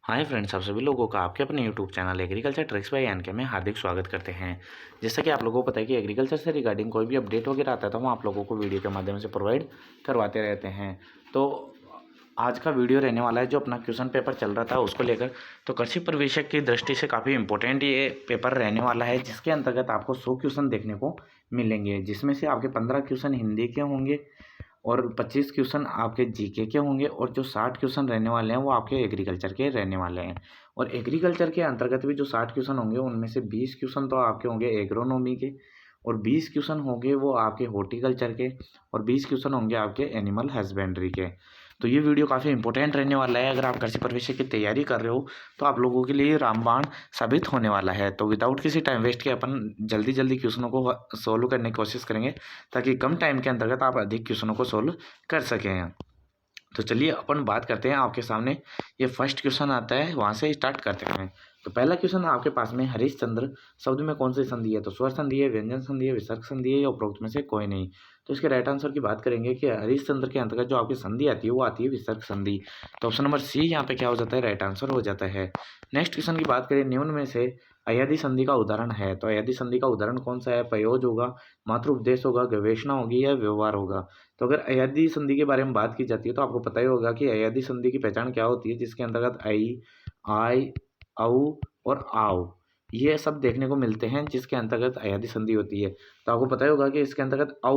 Hi friends, आप सभी लोगों का आपके अपने YouTube channel agriculture tricks by N K में हार्दिक स्वागत करते हैं। जैसा कि आप लोगों को पता है कि एग्रीकल्चर से रिगार्डिंग कोई भी अपडेट वगैरह आता है तो हम आप लोगों को वीडियो के माध्यम से प्रोवाइड करवाते रहते हैं। तो आज का वीडियो रहने वाला है जो अपना क्वेश्चन पेपर चल रहा था उसको लेकर। तो कृषि प्रवेशक की दृष्टि से काफ़ी इंपॉर्टेंट ये पेपर रहने वाला है, जिसके अंतर्गत आपको 100 क्वेश्चन देखने को मिलेंगे, जिसमें से आपके 15 क्वेश्चन हिंदी के होंगे और 25 क्वेश्चन आपके जीके के होंगे और जो 60 क्वेश्चन रहने वाले हैं वो आपके एग्रीकल्चर के रहने वाले हैं। और एग्रीकल्चर के अंतर्गत भी जो 60 क्वेश्चन होंगे उनमें से 20 क्वेश्चन तो आपके होंगे एग्रोनॉमी के और 20 क्वेश्चन होंगे वो आपके हॉर्टिकल्चर के और 20 क्वेश्चन होंगे आपके एनिमल हस्बेंड्री के। तो ये वीडियो काफ़ी इंपॉर्टेंट रहने वाला है। अगर आप कृषि प्रवेश की तैयारी कर रहे हो तो आप लोगों के लिए रामबाण साबित होने वाला है। तो विदाउट किसी टाइम वेस्ट के अपन जल्दी जल्दी क्वेश्चनों को सॉल्व करने की कोशिश करेंगे ताकि कम टाइम के अंतर्गत आप अधिक क्वेश्चनों को सोल्व कर सकें। तो चलिए अपन बात करते हैं। आपके सामने ये फर्स्ट क्वेश्चन आता है, वहाँ से स्टार्ट करते हैं। तो पहला क्वेश्चन आपके पास में हरिश्चंद्र शब्द में कौन सी संधि है? तो स्वर संधि है, व्यंजन संधि है, विसर्ग संधि है या उपरोक्त में से कोई नहीं। तो इसके राइट आंसर की बात करेंगे कि हरिश्चंद्र के अंतर्गत जो आपकी संधि आती है वो आती है विसर्ग संधि। तो ऑप्शन नंबर सी यहाँ पे क्या हो जाता है? राइट आंसर हो जाता है। नेक्स्ट क्वेश्चन की बात करें, निम्न में से अयदि संधि का उदाहरण है। तो अयदि संधि का उदाहरण कौन सा है? प्रयोज होगा, मातृ उपदेश होगा, गवेषणा होगी या व्यवहार होगा। तो अगर अयदि संधि के बारे में बात की जाती है तो आपको पता ही होगा कि अयदि संधि की पहचान क्या होती है, जिसके अंतर्गत आई, आई, औ और आओ ये सब देखने को मिलते हैं, जिसके अंतर्गत अयदि संधि होती है। तो आपको पता ही होगा कि इसके अंतर्गत औ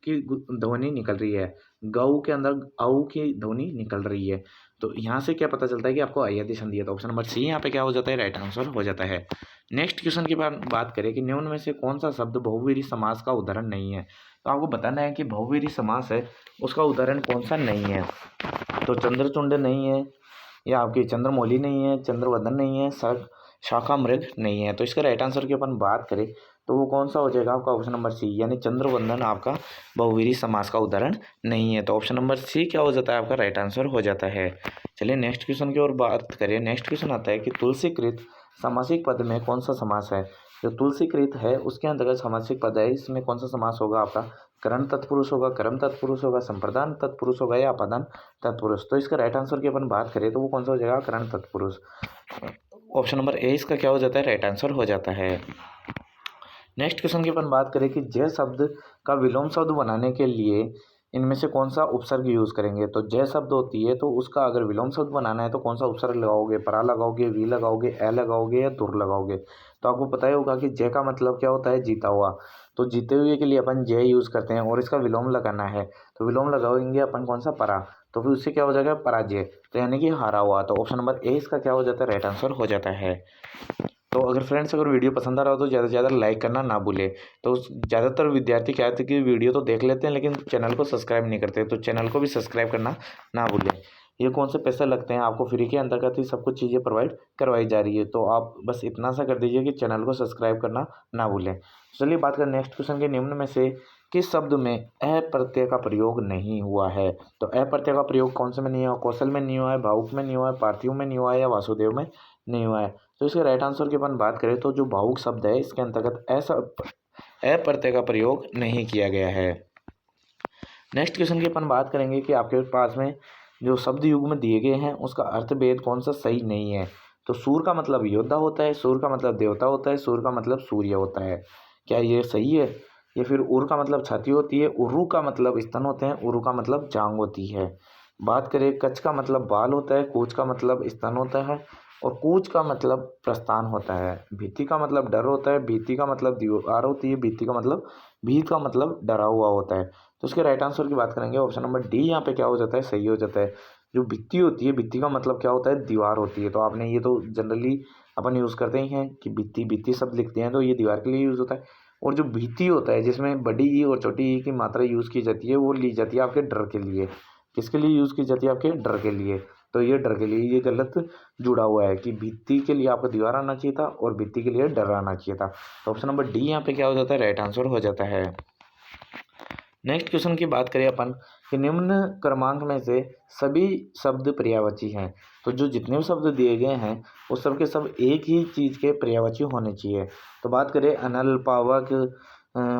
की ध्वनि निकल रही है, गौ के अंदर औ की ध्वनि निकल रही है। तो यहाँ से क्या पता चलता है कि आपको अयदि संधि है। तो ऑप्शन नंबर सी यहाँ पे क्या हो जाता है? राइट आंसर हो जाता है। नेक्स्ट क्वेश्चन की बात करें कि निम्न में से कौन सा शब्द बहुव्रीहि समास का उदाहरण नहीं है। तो आपको बताना है कि बहुव्रीहि समास है उसका उदाहरण कौन सा नहीं है। तो चंद्रचूड नहीं है, या आपकी चंद्रमौली नहीं है, चंद्रवदन नहीं है, शाखा मृग नहीं है। तो इसका राइट आंसर की अपन बात करें तो वो कौन सा हो जाएगा? आपका ऑप्शन नंबर सी यानी चंद्रवंदन आपका बहुव्रीहि समास का उदाहरण नहीं है। तो ऑप्शन नंबर सी क्या हो जाता है? आपका राइट आंसर हो जाता है। चलिए नेक्स्ट क्वेश्चन की ओर बात करें। नेक्स्ट क्वेश्चन आता है कि तुलसीकृत सामासिक पद में कौन सा समास है। जो तुलसीकृत है उसके अंतर्गत सामासिक पद है, इसमें कौन सा समास होगा? आपका करण तत्पुरुष होगा, कर्म तत्पुरुष होगा, संप्रदान तत्पुरुष होगा या अपादान तत्पुरुष। तो इसका राइट आंसर की अपन बात करें तो वो कौन सा हो जाएगा? करण तत्पुरुष। ऑप्शन नंबर ए इसका क्या हो जाता है? राइट आंसर हो जाता है। नेक्स्ट क्वेश्चन की अपन बात करें कि जय शब्द का विलोम शब्द बनाने के लिए इनमें से कौन सा उपसर्ग यूज करेंगे। तो जय शब्द होती है तो उसका अगर विलोम शब्द बनाना है तो कौन सा उपसर्ग लगाओगे? परा लगाओगे, वी लगाओगे, ए लगाओगे या तुर लगाओगे। तो आपको पता ही होगा कि जय का मतलब क्या होता है? जीता हुआ। तो जीते हुए के लिए अपन जय यूज करते हैं और इसका विलोम लगाना है तो विलोम लगाएंगे अपन कौन सा? परा। तो फिर उससे क्या हो जाएगा? पराजय। तो यानी कि हारा हुआ। तो ऑप्शन नंबर ए इसका क्या हो जाता है? राइट आंसर हो जाता है। तो अगर फ्रेंड्स अगर वीडियो पसंद आ रहा हो तो ज़्यादा से ज़्यादा लाइक करना ना भूलें। तो ज़्यादातर विद्यार्थी क्या होता है कि वीडियो तो देख लेते हैं लेकिन चैनल को सब्सक्राइब नहीं करते, तो चैनल को भी सब्सक्राइब करना ना भूलें। ये कौन से पैसे लगते हैं? आपको फ्री के अंतर्गत ही सब कुछ चीज़ें प्रोवाइड करवाई जा रही है, तो आप बस इतना सा कर दीजिए कि चैनल को सब्सक्राइब करना ना भूलें। चलिए बात करें नेक्स्ट क्वेश्चन के, निम्न में से किस शब्द में अ प्रत्यय का प्रयोग नहीं हुआ है। तो अ प्रत्यय का प्रयोग कौन से में नहीं हुआ? कौशल में नहीं हुआ है, भावुक में नहीं हुआ है, पार्थिव में नहीं हुआ है या वासुदेव में नहीं हुआ है। तो इसके राइट आंसर की अपन बात करें तो जो भावुक शब्द है इसके अंतर्गत ऐसा अ प्रत्यय का प्रयोग नहीं किया गया है। नेक्स्ट क्वेश्चन की अपन बात करेंगे कि आपके पास में जो शब्द युग में दिए गए हैं उसका अर्थभेद कौन सा सही नहीं है। तो सूर का मतलब योद्धा होता है, सूर का मतलब देवता होता है, सूर का मतलब सूर्य होता है। क्या ये सही है? या फिर उर का मतलब छाती होती है, उर्रू का मतलब स्तन होते हैं, उर्रू का मतलब जांग होती है। बात करें कच्छ का मतलब बाल होता है, कूच का मतलब स्तन होता है और कूच का मतलब प्रस्थान होता है। भीति का मतलब डर होता है, भीति का मतलब दीवार होती है, भीति का मतलब भीत का मतलब डरा हुआ होता है। तो उसके राइट आंसर की बात करेंगे ऑप्शन नंबर डी यहाँ पे क्या हो जाता है? सही हो जाता है। जो भित्ति होती है, भित्ति का मतलब क्या होता है? दीवार होती है। तो आपने ये तो जनरली अपन यूज़ करते ही हैं कि भित्ति भित्ति शब्द लिखते हैं तो ये दीवार के लिए यूज़ होता है। और जो भित्ति होता है जिसमें बड़ी ई और छोटी ई की मात्रा यूज़ की जाती है वो ली जाती है आपके डर के लिए। किसके लिए यूज़ की जाती है? आपके डर के लिए। तो ये डर के लिए ये गलत जुड़ा हुआ है कि भित्ति के लिए आपको दीवार आना चाहिए था और भित्ति के लिए डर आना चाहिए था। तो ऑप्शन नंबर डी यहाँ पे क्या हो जाता है? राइट आंसर हो जाता है। नेक्स्ट क्वेश्चन की बात करें अपन कि निम्न क्रमांक में से सभी शब्द पर्यायवाची हैं। तो जो जितने भी शब्द दिए गए हैं वो सब के सब एक ही चीज़ के पर्यायवाची होने चाहिए। तो बात करें अनल, पावक,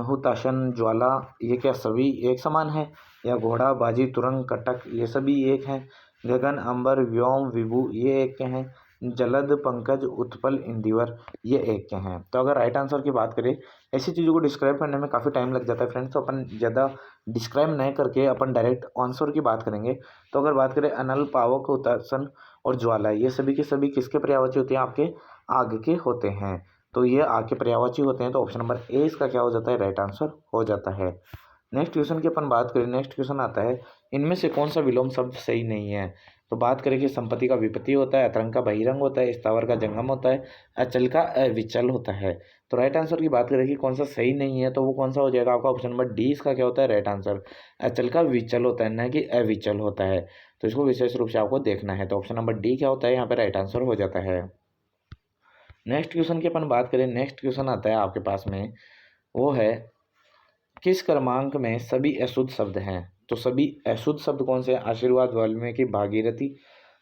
हुताशन, ज्वाला, ये क्या सभी एक समान है? या घोड़ा, बाजी, तुरंग, कटक ये सभी एक हैं? गगन, अंबर, व्योम, विभु ये एक के हैं? जलद, पंकज, उत्पल, इंदिवर, ये एक के हैं। तो अगर राइट आंसर की बात करें, ऐसी चीज़ों को डिस्क्राइब करने में काफ़ी टाइम लग जाता है फ्रेंड्स, तो अपन ज़्यादा डिस्क्राइब नहीं करके अपन डायरेक्ट आंसर की बात करेंगे। तो अगर बात करें अनल, पावक, हुतासन और ज्वाला, ये सभी के सभी किसके पर्यायवाची होते हैं? आपके आग के होते हैं। तो ये आग के पर्यायवाची होते हैं, तो ऑप्शन नंबर ए इसका क्या हो जाता है? राइट आंसर हो जाता है। नेक्स्ट क्वेश्चन की अपन बात करें, नेक्स्ट क्वेश्चन आता है, इनमें से कौन सा विलोम शब्द सही नहीं है? तो बात करें कि संपत्ति का विपत्ति होता है, अतरंग का बहिरंग होता है, स्थावर का जंगम होता है, अचल का अविचल होता है। तो राइट आंसर की बात करें कि कौन सा सही नहीं है, तो वो कौन सा हो जाएगा आपका? ऑप्शन नंबर डी इसका क्या होता है? Right answer. अचल का विचल होता है, न कि अविचल होता है। तो इसको विशेष रूप से आपको देखना है। तो ऑप्शन नंबर डी क्या होता है? यहाँ पे राइट आंसर हो जाता है। नेक्स्ट क्वेश्चन की अपन बात करें, नेक्स्ट क्वेश्चन आता है आपके पास में, वो है किस क्रमांक में सभी अशुद्ध शब्द हैं? तो सभी अशुद्ध शब्द कौन से हैं? आशीर्वाद, वाल्मीकि, भागीरथी,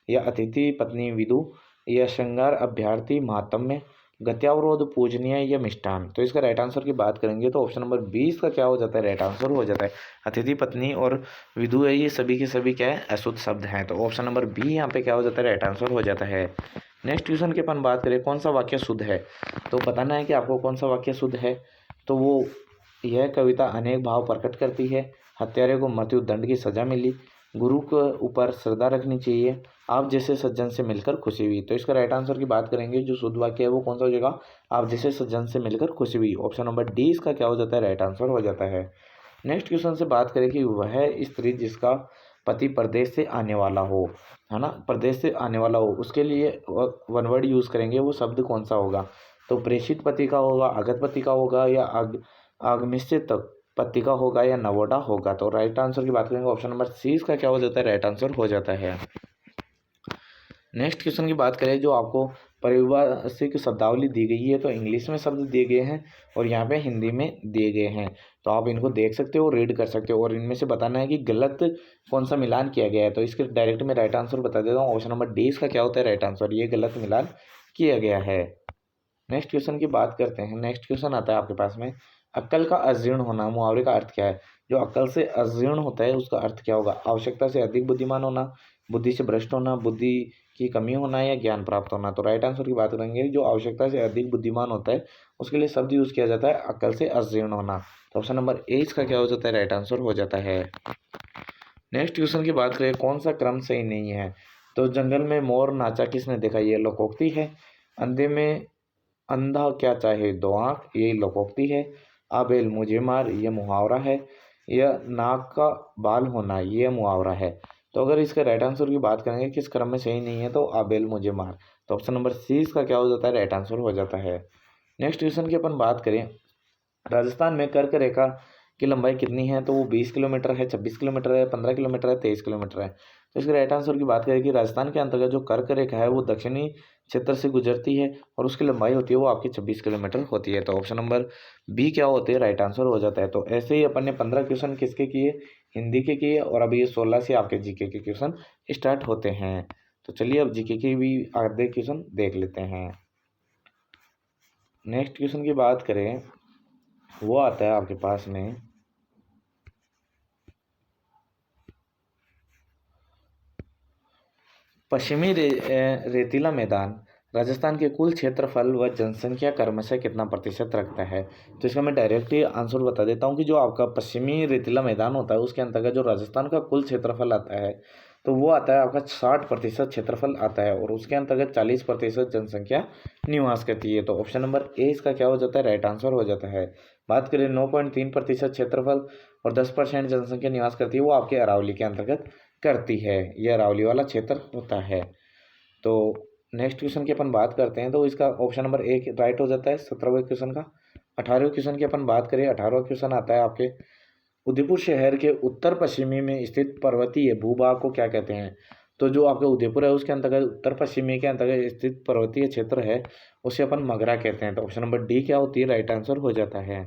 या अतिथि, पत्नी, विदु, या श्रृंगार, अभ्यर्थी, महात्म्य, गत्यावरोध, पूजनीय, या मिष्ठान। तो इसका राइट आंसर की बात करेंगे तो ऑप्शन नंबर 20 का क्या हो जाता है? राइट आंसर हो जाता है। अतिथि, पत्नी और विदु है, ये सभी के सभी क्या है? अशुद्ध शब्द हैं। तो ऑप्शन नंबर बी यहाँ पे क्या हो जाता है? राइट आंसर हो जाता है। नेक्स्ट क्वेश्चन की अपन बात करें, कौन सा वाक्य शुद्ध है? तो बताना है कि आपको कौन सा वाक्य शुद्ध है। तो वो यह कविता अनेक भाव प्रकट करती है, हत्यारे को मृत्यु दंड की सजा मिली, गुरु के ऊपर श्रद्धा रखनी चाहिए, आप जैसे सज्जन से मिलकर खुशी हुई। तो इसका राइट आंसर की बात करेंगे, जो शुद्ध वाक्य है वो कौन सा हो जाएगा? आप जैसे सज्जन से मिलकर खुशी हुई। ऑप्शन नंबर डी इसका क्या हो जाता है? राइट आंसर हो जाता है। नेक्स्ट क्वेश्चन से बात करें कि वह स्त्री जिसका पति परदेश से आने वाला हो, है ना, परदेश से आने वाला हो, उसके लिए वन वर्ड यूज़ करेंगे, वो शब्द कौन सा होगा? तो प्रेषित पति का होगा, आगत पति का होगा, या आगमिष्यत पति का होगा, या नवोढ़ा होगा। तो राइट आंसर की बात करेंगे, ऑप्शन नंबर सी इसका क्या हो जाता है? राइट आंसर हो जाता है। नेक्स्ट क्वेश्चन की बात करें, जो आपको पारिभाषिक शब्दावली दी गई है, तो इंग्लिश में शब्द दिए गए हैं और यहाँ पे हिंदी में दिए गए हैं। तो आप इनको देख सकते हो, रीड कर सकते हो, और इनमें से बताना है कि गलत कौन सा मिलान किया गया है। तो इसके डायरेक्ट में राइट आंसर बता देता हूँ, ऑप्शन नंबर डी इसका क्या होता है? Right answer. ये गलत मिलान किया गया है। नेक्स्ट क्वेश्चन की बात करते हैं। नेक्स्ट क्वेश्चन आता है आपके पास में, अक्ल का अजीर्ण होना, मुहावरे का अर्थ क्या है? जो अक्ल से अजीर्ण होता है उसका अर्थ क्या होगा? आवश्यकता से अधिक बुद्धिमान होना, बुद्धि से भ्रष्ट होना, बुद्धि की कमी होना, या ज्ञान प्राप्त होना। तो राइट आंसर की बात करेंगे, जो आवश्यकता से अधिक बुद्धिमान होता है उसके लिए शब्द यूज किया जाता है अक्ल से अजीर्ण होना। तो ऑप्शन नंबर ए इसका क्या हो जाता है? राइट आंसर हो जाता है। नेक्स्ट क्वेश्चन की बात करें, कौन सा क्रम सही नहीं है? तो जंगल में मोर नाचा किसने देखा, ये लोकोक्ति है। अंधे में अंधा क्या चाहे दो आँख, ये लोकोक्ति है। आबेल मुझे मार, ये मुहावरा है। यह नाक का बाल होना, ये मुहावरा है। तो अगर इसके राइट आंसर की बात करेंगे, किस क्रम में सही नहीं है, तो आबेल मुझे मार। तो ऑप्शन नंबर सी इसका क्या हो जाता है? राइट आंसर हो जाता है। नेक्स्ट क्वेश्चन की अपन बात करें, राजस्थान में कर्क रेखा की लंबाई कितनी है? तो वो 20 किलोमीटर है, 26 किलोमीटर है, 15 किलोमीटर है, 23 किलोमीटर है। तो इसके राइट आंसर की बात करें कि राजस्थान के अंतर्गत जो कर्क रेखा है वो दक्षिणी क्षेत्र से गुजरती है और उसकी लंबाई होती है वो आपकी 26 किलोमीटर होती है। तो ऑप्शन नंबर बी क्या होते हैं? राइट आंसर हो जाता है। तो ऐसे ही अपन ने 15 क्वेश्चन किसके किए? हिंदी के किए, और अभी ये 16 से आपके जीके के क्वेश्चन स्टार्ट होते हैं। तो चलिए अब जीके के भी आधे क्वेश्चन देख लेते हैं। नेक्स्ट क्वेश्चन की बात करें, वो आता है आपके पास में, पश्चिमी रेतीला मैदान राजस्थान के कुल क्षेत्रफल व जनसंख्या क्रमशः कितना प्रतिशत रखता है? तो इसका मैं डायरेक्ट ही आंसर बता देता हूँ कि जो आपका पश्चिमी रेतीला मैदान होता है उसके अंतर्गत जो राजस्थान का कुल क्षेत्रफल आता है तो वो आता है आपका 60% क्षेत्रफल आता है, और उसके अंतर्गत 40% जनसंख्या निवास करती है। तो ऑप्शन नंबर ए इसका क्या हो जाता है? राइट आंसर हो जाता है। बात करें 9.3% क्षेत्रफल और 10% जनसंख्या निवास करती है, वो आपके अरावली के अंतर्गत करती है। यह अरावली वाला क्षेत्र होता है। तो नेक्स्ट क्वेश्चन की अपन बात करते हैं, तो इसका ऑप्शन नंबर एक राइट हो जाता है 17वें क्वेश्चन का। 18वें क्वेश्चन की अपन बात करें, 18वां क्वेश्चन आता है आपके, उदयपुर शहर के उत्तर पश्चिमी में स्थित पर्वतीय भूभाग को क्या कहते हैं? तो जो आपका उदयपुर है उसके अंतर्गत उत्तर पश्चिमी के अंतर्गत स्थित पर्वतीय क्षेत्र है उसे अपन मगरा कहते हैं। तो ऑप्शन नंबर डी क्या होती है? राइट आंसर हो जाता है।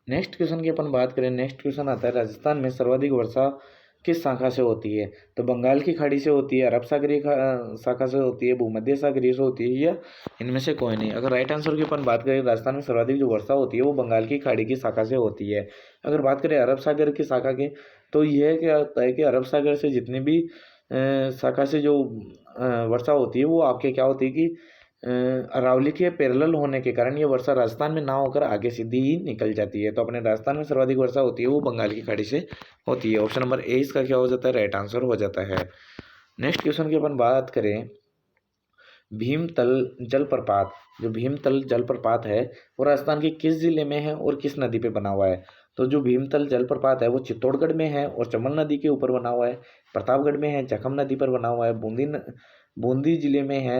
नेक्स्ट क्वेश्चन की अपन बात करें, नेक्स्ट क्वेश्चन आता है, राजस्थान में सर्वाधिक वर्षा किस शाखा से होती है? तो बंगाल की खाड़ी से होती है, अरब सागरीय शाखा से होती है, भूमध्य सागरीय से होती है, या इनमें से कोई नहीं। अगर राइट आंसर की अपन बात करें, राजस्थान में सर्वाधिक जो वर्षा होती है वो बंगाल की खाड़ी की शाखा से होती है। अगर बात करें अरब सागर की शाखा की, तो यह क्या होता है कि अरब सागर से जितनी भी शाखा से जो वर्षा होती है वो आपके क्या होती है कि अरावली के पैरेलल होने के कारण ये वर्षा राजस्थान में ना होकर आगे सीधी ही निकल जाती है। तो अपने राजस्थान में सर्वाधिक वर्षा होती है वो बंगाल की खाड़ी से होती है। ऑप्शन नंबर ए इसका क्या हो जाता है, राइट आंसर हो जाता है। नेक्स्ट क्वेश्चन की अपन बात करें, भीमतल जलप्रपात, जो भीमतल जलप्रपात है वो राजस्थान के किस जिले में है और किस नदी पे बना हुआ है। तो जो भीमतल जलप्रपात है वो चित्तौड़गढ़ में है और चंबल नदी के ऊपर बना हुआ है। प्रतापगढ़ में है, जखम नदी पर बना हुआ है। बूंदी जिले में है,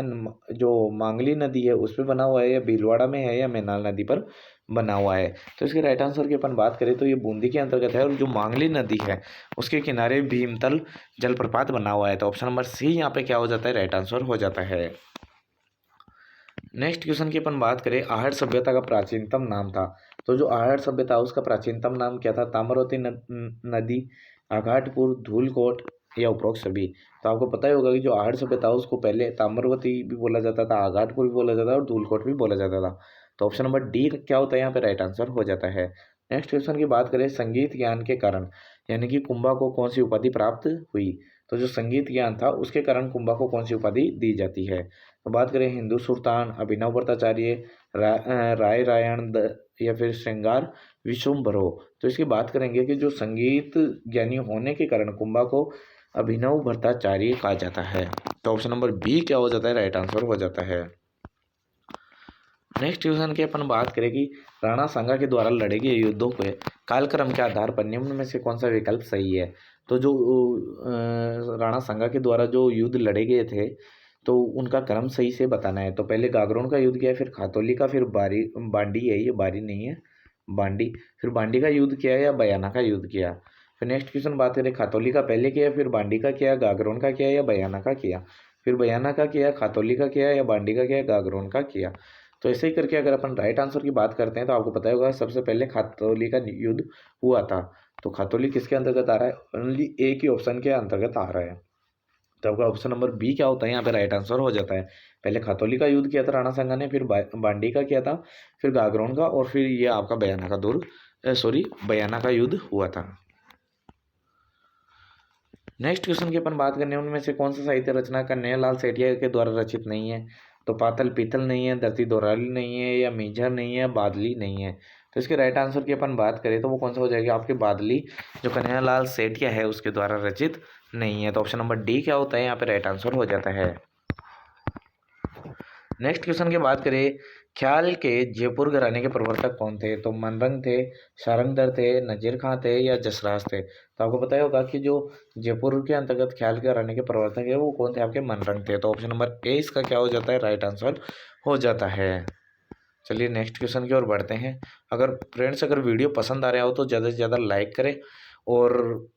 जो मांगली नदी है उस पर बना हुआ है, या भीलवाड़ा में है, या मैनाल नदी पर बना हुआ है। तो इसके राइट आंसर की अपन बात करें तो ये बूंदी के अंतर्गत है, और जो मांगली नदी है उसके किनारे भीमतल जलप्रपात बना हुआ है। तो ऑप्शन नंबर सी यहाँ पे क्या हो जाता है, राइट आंसर हो जाता है। नेक्स्ट क्वेश्चन की अपन बात करें, आहड़ सभ्यता का प्राचीनतम नाम था। तो जो आहड़ सभ्यता उसका प्राचीनतम नाम क्या था, ताम्रवती नदी, आघाटपुर, धूलकोट, या उपरोक्त सभी। तो आपको पता ही होगा कि जो आहड़ सभ्यता उसको पहले ताम्रवती भी बोला जाता था, आघाटपुर भी बोला जाता था और धूलकोट भी बोला जाता था। तो ऑप्शन नंबर डी क्या होता है यहाँ पे, राइट आंसर हो जाता है। नेक्स्ट क्वेश्चन की बात करें, संगीत ज्ञान के कारण यानी कि कुंभा को कौन सी उपाधि प्राप्त हुई। तो जो संगीत ज्ञान था उसके कारण कुंभा को कौन सी उपाधि दी जाती है। तो बात करें हिंदू सुल्तान, अभिनव भट्टाचार्य, राय रायण या फिर श्रृंगार विशुंभरो। तो इसकी बात करेंगे कि जो संगीत ज्ञानी होने के कारण कुंभा को अभिनव भट्टाचार्य कहा जाता है। तो ऑप्शन नंबर बी क्या हो जाता है, राइट आंसर हो जाता है। नेक्स्ट क्वेश्चन की अपन बात करें कि राणा सांगा के द्वारा लड़े गए युद्धों के कालक्रम के आधार पर निम्न में से कौन सा विकल्प सही है। तो जो राणा सांगा के द्वारा जो युद्ध लड़े गए थे तो उनका क्रम सही से बताना है। तो पहले गागरोन का युद्ध किया, फिर खातौली का, फिर बांडी है, ये बारी नहीं है, बांडी, फिर बांडी का युद्ध किया या बयाना का युद्ध किया। फिर नेक्स्ट क्वेश्चन बात करें, खातौली का पहले किया, फिर बांडी का किया, गागरोन का किया, या बयाना का किया। फिर बयाना का किया, खातौली का किया, या बांडी का किया, गागरोन का किया। तो ऐसे ही करके अगर अपन राइट आंसर की बात करते हैं तो आपको पता होगा सबसे पहले खातौली का युद्ध हुआ था। तो खातौली किसके अंतर्गत आ रहा है, ओनली ए की ऑप्शन के अंतर्गत आ रहा है। तो आपका ऑप्शन नंबर बी क्या होता है, यहाँ पे राइट आंसर हो जाता है। पहले खातौली का युद्ध किया था राणा सांगा ने, फिर बांडी का किया था, फिर गागरोन का, और फिर ये आपका बयाना का युद्ध हुआ था। नेक्स्ट क्वेश्चन की अपन बात करने उनमें से कौन सा साहित्य रचना कन्हैयालाल सेठिया के द्वारा रचित नहीं है। तो पातल पीतल नहीं है, धरती दोहराली नहीं है, या मीझर नहीं है, बादली नहीं है। तो इसके राइट आंसर की अपन बात करें तो वो कौन सा हो जाएगा, आपके बादली, जो कन्हैयालाल सेठिया है उसके द्वारा रचित नहीं है। तो ऑप्शन नंबर डी क्या होता है, यहाँ पे राइट आंसर हो जाता है। नेक्स्ट क्वेश्चन की बात करें, ख्याल के जयपुर घराने के प्रवर्तक कौन थे। तो मनरंग थे, सारंगधर थे, नजीर खां थे, या जसराज थे। तो आपको पता ही होगा कि जो जयपुर के अंतर्गत ख्याल के घराने के प्रवर्तक है वो कौन थे, आपके मनरंग थे। तो ऑप्शन नंबर ए इसका क्या हो जाता है, राइट आंसर हो जाता है। चलिए नेक्स्ट क्वेश्चन की ओर बढ़ते हैं। अगर वीडियो पसंद आ रहा हो तो ज़्यादा से ज़्यादा लाइक करें और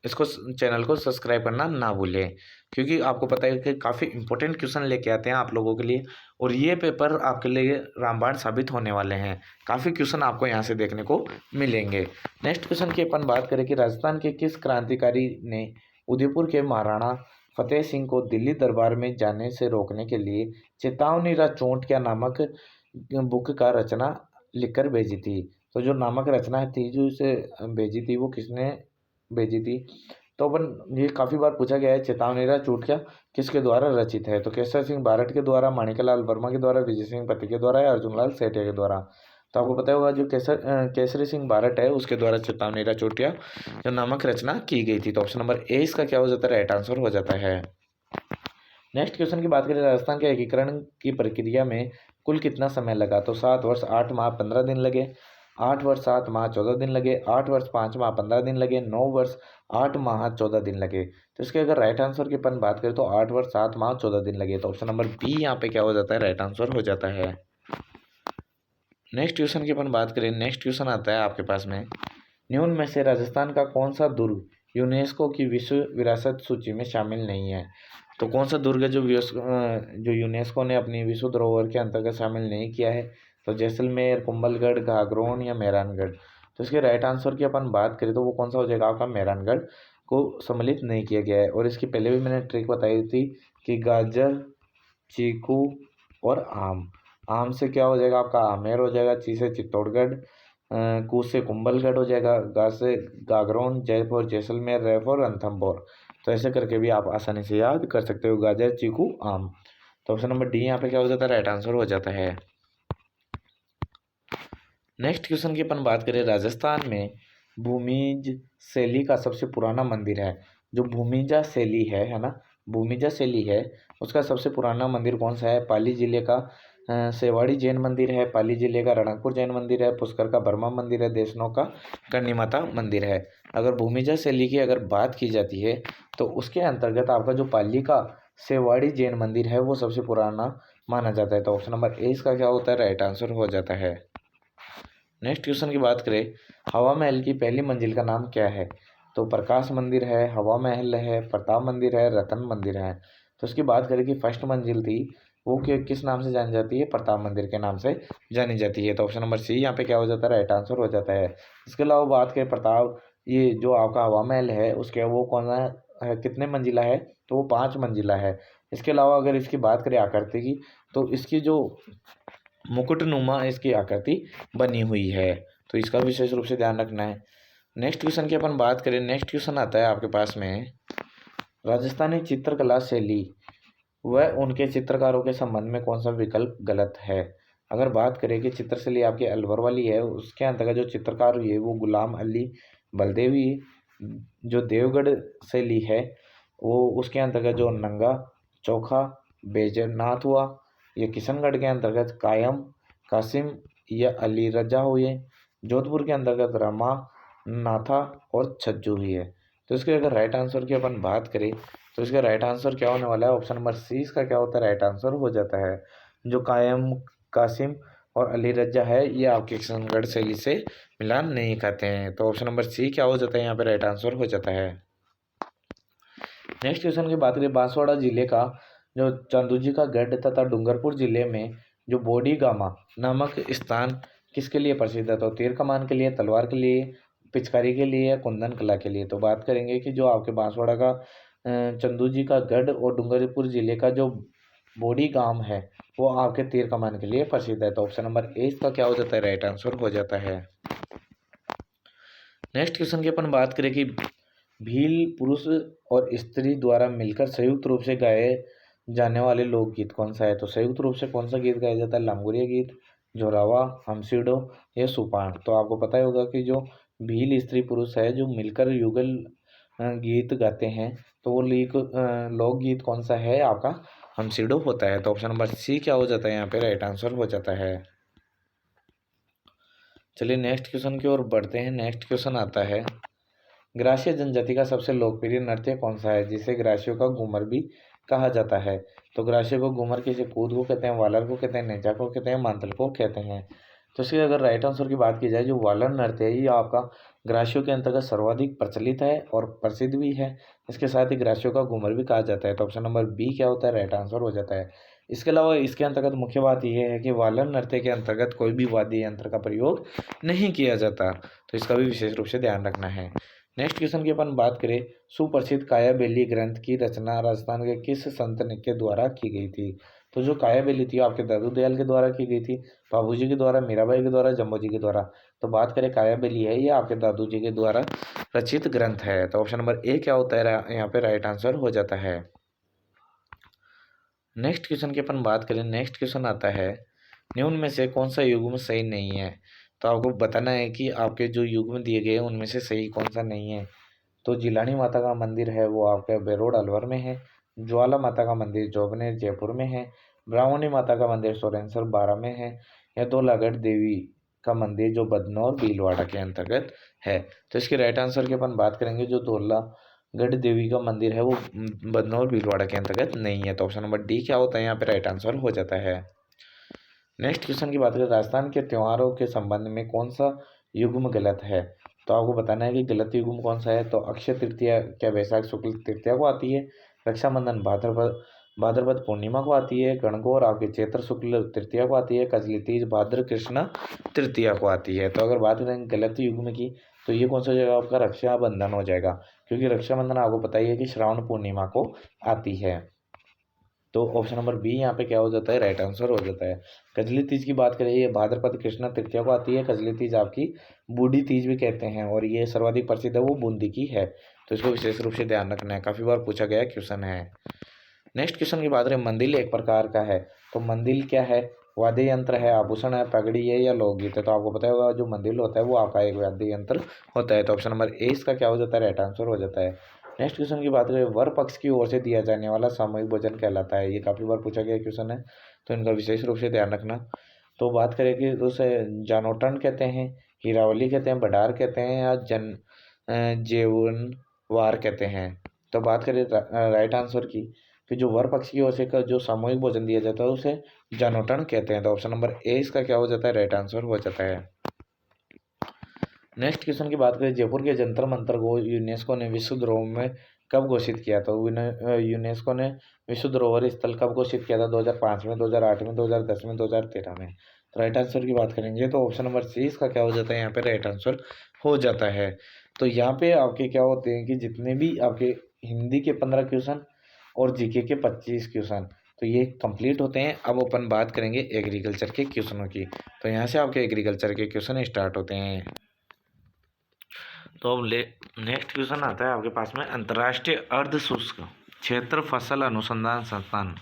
इसको चैनल को सब्सक्राइब करना ना भूलें, क्योंकि आपको पता है कि काफ़ी इंपॉर्टेंट क्वेश्चन लेके आते हैं आप लोगों के लिए, और ये पेपर आपके लिए रामबाण साबित होने वाले हैं। काफ़ी क्वेश्चन आपको यहाँ से देखने को मिलेंगे। नेक्स्ट क्वेश्चन की अपन बात करें कि राजस्थान के किस क्रांतिकारी ने उदयपुर के महाराणा फतेह सिंह को दिल्ली दरबार में जाने से रोकने के लिए चेतावनी रा चोट क्या नामक बुक का रचना लिखकर भेजी थी। तो जो नामक रचना थी जो इसे भेजी थी वो किसने भेजी थी। तो अपन ये काफ़ी बार पूछा गया है, चेतावनीरा चूटिया किसके द्वारा रचित है। तो केसर सिंह बारट के द्वारा, माणिकलाल वर्मा के द्वारा, विजय सिंह पति के द्वारा, या अर्जुनलाल सेठिया के द्वारा। तो आपको पता होगा जो केसरी सिंह बारट है उसके द्वारा चेतावनीरा चूटिया जो नामक रचना की गई थी। तो ऑप्शन नंबर ए इसका क्या हो जाता है, राइट आंसर हो जाता है। नेक्स्ट क्वेश्चन की बात करें, राजस्थान के एकीकरण की प्रक्रिया में कुल कितना समय लगा। तो 7 वर्ष 8 माह 15 दिन लगे, 8 वर्ष 7 माह 14 दिन लगे, 8 वर्ष 5 माह 15 दिन लगे, 9 वर्ष 8 माह 14 दिन लगे। तो इसके अगर राइट आंसर की अपन बात करें तो 8 वर्ष 7 माह 14 दिन लगे। तो ऑप्शन नंबर बी यहाँ पे क्या हो जाता है, राइट आंसर हो जाता है। नेक्स्ट क्वेश्चन की अपन बात करें, नेक्स्ट क्वेश्चन आता है आपके पास में, निम्न में से राजस्थान का कौन सा दुर्ग यूनेस्को की विश्व विरासत सूची में शामिल नहीं है। तो कौन सा दुर्ग है जो यूनेस्को ने अपनी विश्व धरोहर के अंतर्गत शामिल नहीं किया है। तो जैसलमेर, कुंभलगढ़, घाघरोन, या मेहरानगढ़। तो इसके राइट आंसर की अपन बात करें तो वो कौन सा हो जाएगा, आपका मेहरानगढ़ को सम्मिलित नहीं किया गया है। और इसकी पहले भी मैंने ट्रिक बताई थी कि गाजर, चीकू और आम से क्या हो जाएगा, आपका आमेर हो जाएगा, ची से चित्तौड़गढ़, कू से कुंभलगढ़ हो जाएगा, गा से गागरोन, जयपुर जैसलमेर, रेफोर रणथंभौर। तो तो ऐसे करके भी आप आसानी से याद कर सकते हो, गाजर, चीकू, आम। तो ऑप्शन नंबर डी यहाँ पे क्या हो जाता है, राइट आंसर हो जाता है। नेक्स्ट क्वेश्चन की अपन बात करें, राजस्थान में भूमिज शैली का सबसे पुराना मंदिर है। जो भूमिजा शैली है ना, भूमिजा शैली है, उसका सबसे पुराना मंदिर कौन सा है? पाली जिले का सेवाड़ी जैन मंदिर है, पाली जिले का रणकपुर जैन मंदिर है, पुष्कर का बर्मा मंदिर है, देशनों का करनी माता मंदिर है। अगर भूमिजा शैली की अगर बात की जाती है तो उसके अंतर्गत आपका जो पाली का सेवाड़ी जैन मंदिर है वो सबसे पुराना माना जाता है। तो ऑप्शन नंबर ए इसका क्या होता है, राइट आंसर हो जाता है। नेक्स्ट क्वेश्चन की बात करें, हवा महल की पहली मंजिल का नाम क्या है? तो प्रकाश मंदिर है, हवा महल है, प्रताप मंदिर है, रतन मंदिर है। तो इसकी बात करें कि फर्स्ट मंजिल थी वो किस नाम से जानी जाती है? प्रताप मंदिर के नाम से जानी जाती है। तो ऑप्शन नंबर सी यहाँ पे क्या हो जाता है, राइट आंसर हो जाता है। इसके अलावा बात करें प्रताप, ये जो आपका हवा महल है उसके वो कौन सा है, कितने मंजिला है? तो वो 5 मंजिला है। इसके अलावा अगर इसकी बात करें आकृति की, तो इसकी जो मुकुटनुमा इसकी आकृति बनी हुई है, तो इसका विशेष रूप से ध्यान रखना है। नेक्स्ट क्वेश्चन की अपन बात करें, नेक्स्ट क्वेश्चन आता है आपके पास में, राजस्थानी चित्रकला शैली व उनके चित्रकारों के संबंध में कौन सा विकल्प गलत है? अगर बात करें कि चित्रशैली आपकी अलवर वाली है, उसके अंतर्गत जो चित्रकार हुई है वो गुलाम अली बलदेवी। जो देवगढ़ शैली है वो उसके अंतर्गत जो नंगा चोखा बैजनाथ हुआ। ये किशनगढ़ के अंतर्गत कायम कासिम या अली रजा हुए। जोधपुर के अंतर्गत रमा नाथा और छज्जू हुई है। तो इसके अगर राइट आंसर की अपन बात करें तो इसका राइट आंसर क्या होने वाला है? ऑप्शन नंबर सी इसका क्या होता है, राइट आंसर हो जाता है। जो कायम कासिम और अली रजा है ये आपके किशनगढ़ शैली से मिलान नहीं खाते हैं। तो ऑप्शन नंबर सी क्या हो जाता है, यहाँ पे राइट आंसर हो जाता है। नेक्स्ट क्वेश्चन की बात करें, बांसवाड़ा जिले का जो चांदूजी का गढ़ तथा डूंगरपुर जिले में जो बोडी गामा नामक स्थान किसके लिए प्रसिद्ध है? तो तीर कमान के लिए, तलवार के लिए, पिचकारी के लिए या कुंदन कला के लिए? तो बात करेंगे कि जो आपके बांसवाड़ा का चंदूजी का गढ़ और डूंगरपुर जिले का जो बोडी गाम है वो आपके तीर कमान के लिए प्रसिद्ध है। तो ऑप्शन नंबर ए इसका क्या हो जाता है, राइट आंसर हो जाता है। नेक्स्ट क्वेश्चन की अपन बात करें कि भील पुरुष और स्त्री द्वारा मिलकर संयुक्त रूप से गाए जाने वाले लोकगीत कौन सा है? तो संयुक्त रूप से कौन सा गीत गाया जाता है? लांगुरिया गीत, जोरावा, हमसीडो या सुपान? तो आपको पता ही होगा कि जो भील स्त्री पुरुष है जो मिलकर युगल गीत गाते हैं तो वो लोकगीत कौन सा है आपका? हमसीडो होता है। तो ऑप्शन नंबर सी क्या हो जाता है, यहाँ पे राइट आंसर हो जाता है। चलिए नेक्स्ट क्वेश्चन की ओर बढ़ते हैं। नेक्स्ट क्वेश्चन आता है, ग्रासीय जनजाति का सबसे लोकप्रिय नृत्य कौन सा है जिसे ग्रासियों का घूमर भी कहा जाता है? तो ग्रासियों को घूमर किसे कूद को कहते हैं, वालर को कहते हैं, नेजा को कहते हैं, मांतल को कहते हैं? तो इसके अगर राइट आंसर की बात की जाए, जो वालर नृत्य है ये आपका ग्रासियों के अंतर्गत सर्वाधिक प्रचलित है और प्रसिद्ध भी है। इसके साथ ही ग्रासियों का घूमर भी कहा जाता है। तो ऑप्शन नंबर बी क्या होता है, राइट आंसर हो जाता है। इसके अलावा इसके अंतर्गत मुख्य बात यह है कि वालर नृत्य के अंतर्गत कोई भी वाद्य यंत्र का प्रयोग नहीं किया जाता, तो इसका भी विशेष रूप से ध्यान रखना है। नेक्स्ट क्वेश्चन की अपन बात करें, सुप्रसिद्ध कायाबेली ग्रंथ की रचना राजस्थान के किस संत के द्वारा की गई थी? तो जो कायाबेली थी आपके दादू दयाल के द्वारा की गई थी, बाबू जी के द्वारा, मीराबाई के द्वारा, जम्बो जी के द्वारा? तो बात करें कायाबेली है ये आपके दादू जी के द्वारा रचित ग्रंथ है। तो ऑप्शन नंबर ए क्या होता है, यहाँ पे राइट आंसर हो जाता है। नेक्स्ट क्वेश्चन की अपन बात करें, नेक्स्ट क्वेश्चन आता है, निम्न में से कौन सा युग्म सही नहीं है? तो आपको बताना है कि आपके जो युग्म दिए गए हैं उनमें से सही कौन सा नहीं है। तो जिलानी माता का मंदिर है वो आपके बेरोड अलवर में है, ज्वाला माता का मंदिर जोबनेर जयपुर में है, ब्राह्मणी माता का मंदिर सोरेनसर बारा में है, या धौलागढ़ देवी का मंदिर जो बदनौर भीलवाड़ा के अंतर्गत है? तो इसके राइट आंसर की अपन बात करेंगे, जो धौलागढ़ देवी का मंदिर है वो बदनौर भीलवाड़ा के अंतर्गत नहीं है। तो ऑप्शन नंबर डी क्या होता है, यहाँ पे राइट आंसर हो जाता है। नेक्स्ट क्वेश्चन की बात करें, राजस्थान के त्योहारों के संबंध में कौन सा युग्म गलत है? तो आपको बताना है कि गलत युग्म कौन सा है। तो अक्षय तृतीया क्या वैशाख शुक्ल तृतीया को आती है, रक्षाबंधन भाद्रपद पूर्णिमा को आती है, गणगौर आपके चैत्र शुक्ल तृतीया को आती है, कजली तीज भाद्र कृष्ण तृतीया को आती है। तो अगर बात करें गलत युग्म की तो ये कौन सा जगह आपका रक्षाबंधन हो जाएगा, क्योंकि रक्षाबंधन आपको पता ही है कि श्रावण पूर्णिमा को आती है। तो ऑप्शन नंबर बी यहाँ पे क्या हो जाता है, राइट आंसर हो जाता है। कजली तीज की बात करें ये भाद्रपद कृष्ण तृतीया को आती है। कजली तीज आपकी बूढ़ी तीज भी कहते हैं और ये सर्वाधिक प्रसिद्ध है वो बूंदी की है। तो इसको विशेष रूप से ध्यान रखना है, काफ़ी बार पूछा गया क्वेश्चन है। नेक्स्ट क्वेश्चन की बात करें, मंदिर एक प्रकार का है, तो मंदिर क्या है? वाद्य यंत्र है, आभूषण है, पगड़ी है या लोकगीत है? तो आपको पता होगा जो मंदिर होता है वो आपका एक वाद्य यंत्र होता है। तो ऑप्शन नंबर ए इसका क्या हो जाता है? राइट आंसर हो जाता है। नेक्स्ट क्वेश्चन की बात करें, वर पक्ष की ओर से दिया जाने वाला सामूहिक भोजन कहलाता है। ये काफ़ी बार पूछा गया क्वेश्चन है, तो इनका विशेष रूप से ध्यान रखना। तो बात करें कि उसे जानोटन कहते हैं, हीरावली कहते हैं, बडार कहते हैं या जेवन वार कहते हैं। तो बात करें राइट आंसर की, कि जो वर पक्ष की ओर से जो सामूहिक भोजन दिया जाता है उसे जानोटन कहते हैं। तो ऑप्शन नंबर ए इसका क्या हो जाता है? राइट आंसर हो जाता है। नेक्स्ट क्वेश्चन की बात करें, जयपुर के जंतर मंतर को यूनेस्को ने विश्व धरोहर में कब घोषित किया? तो यूनेस्को ने विश्व धरोहर स्थल कब घोषित किया था? 2005 में, 2008 में, 2010 में, 2013 में। तो राइट आंसर की बात करेंगे तो ऑप्शन नंबर सी इसका क्या हो जाता है? यहाँ पे राइट आंसर हो जाता है। तो यहाँ पे आपके क्या होते हैं कि जितने भी आपके हिंदी के 15 क्वेश्चन और जीके के 25 क्वेश्चन, तो ये कंप्लीट होते हैं। अब अपन बात करेंगे एग्रीकल्चर के क्वेश्चनों की। तो यहाँ से आपके एग्रीकल्चर के क्वेश्चन स्टार्ट होते हैं। तो अब नेक्स्ट क्वेश्चन आता है आपके पास में, अंतर्राष्ट्रीय अर्ध शुष्क क्षेत्र फसल अनुसंधान संस्थान,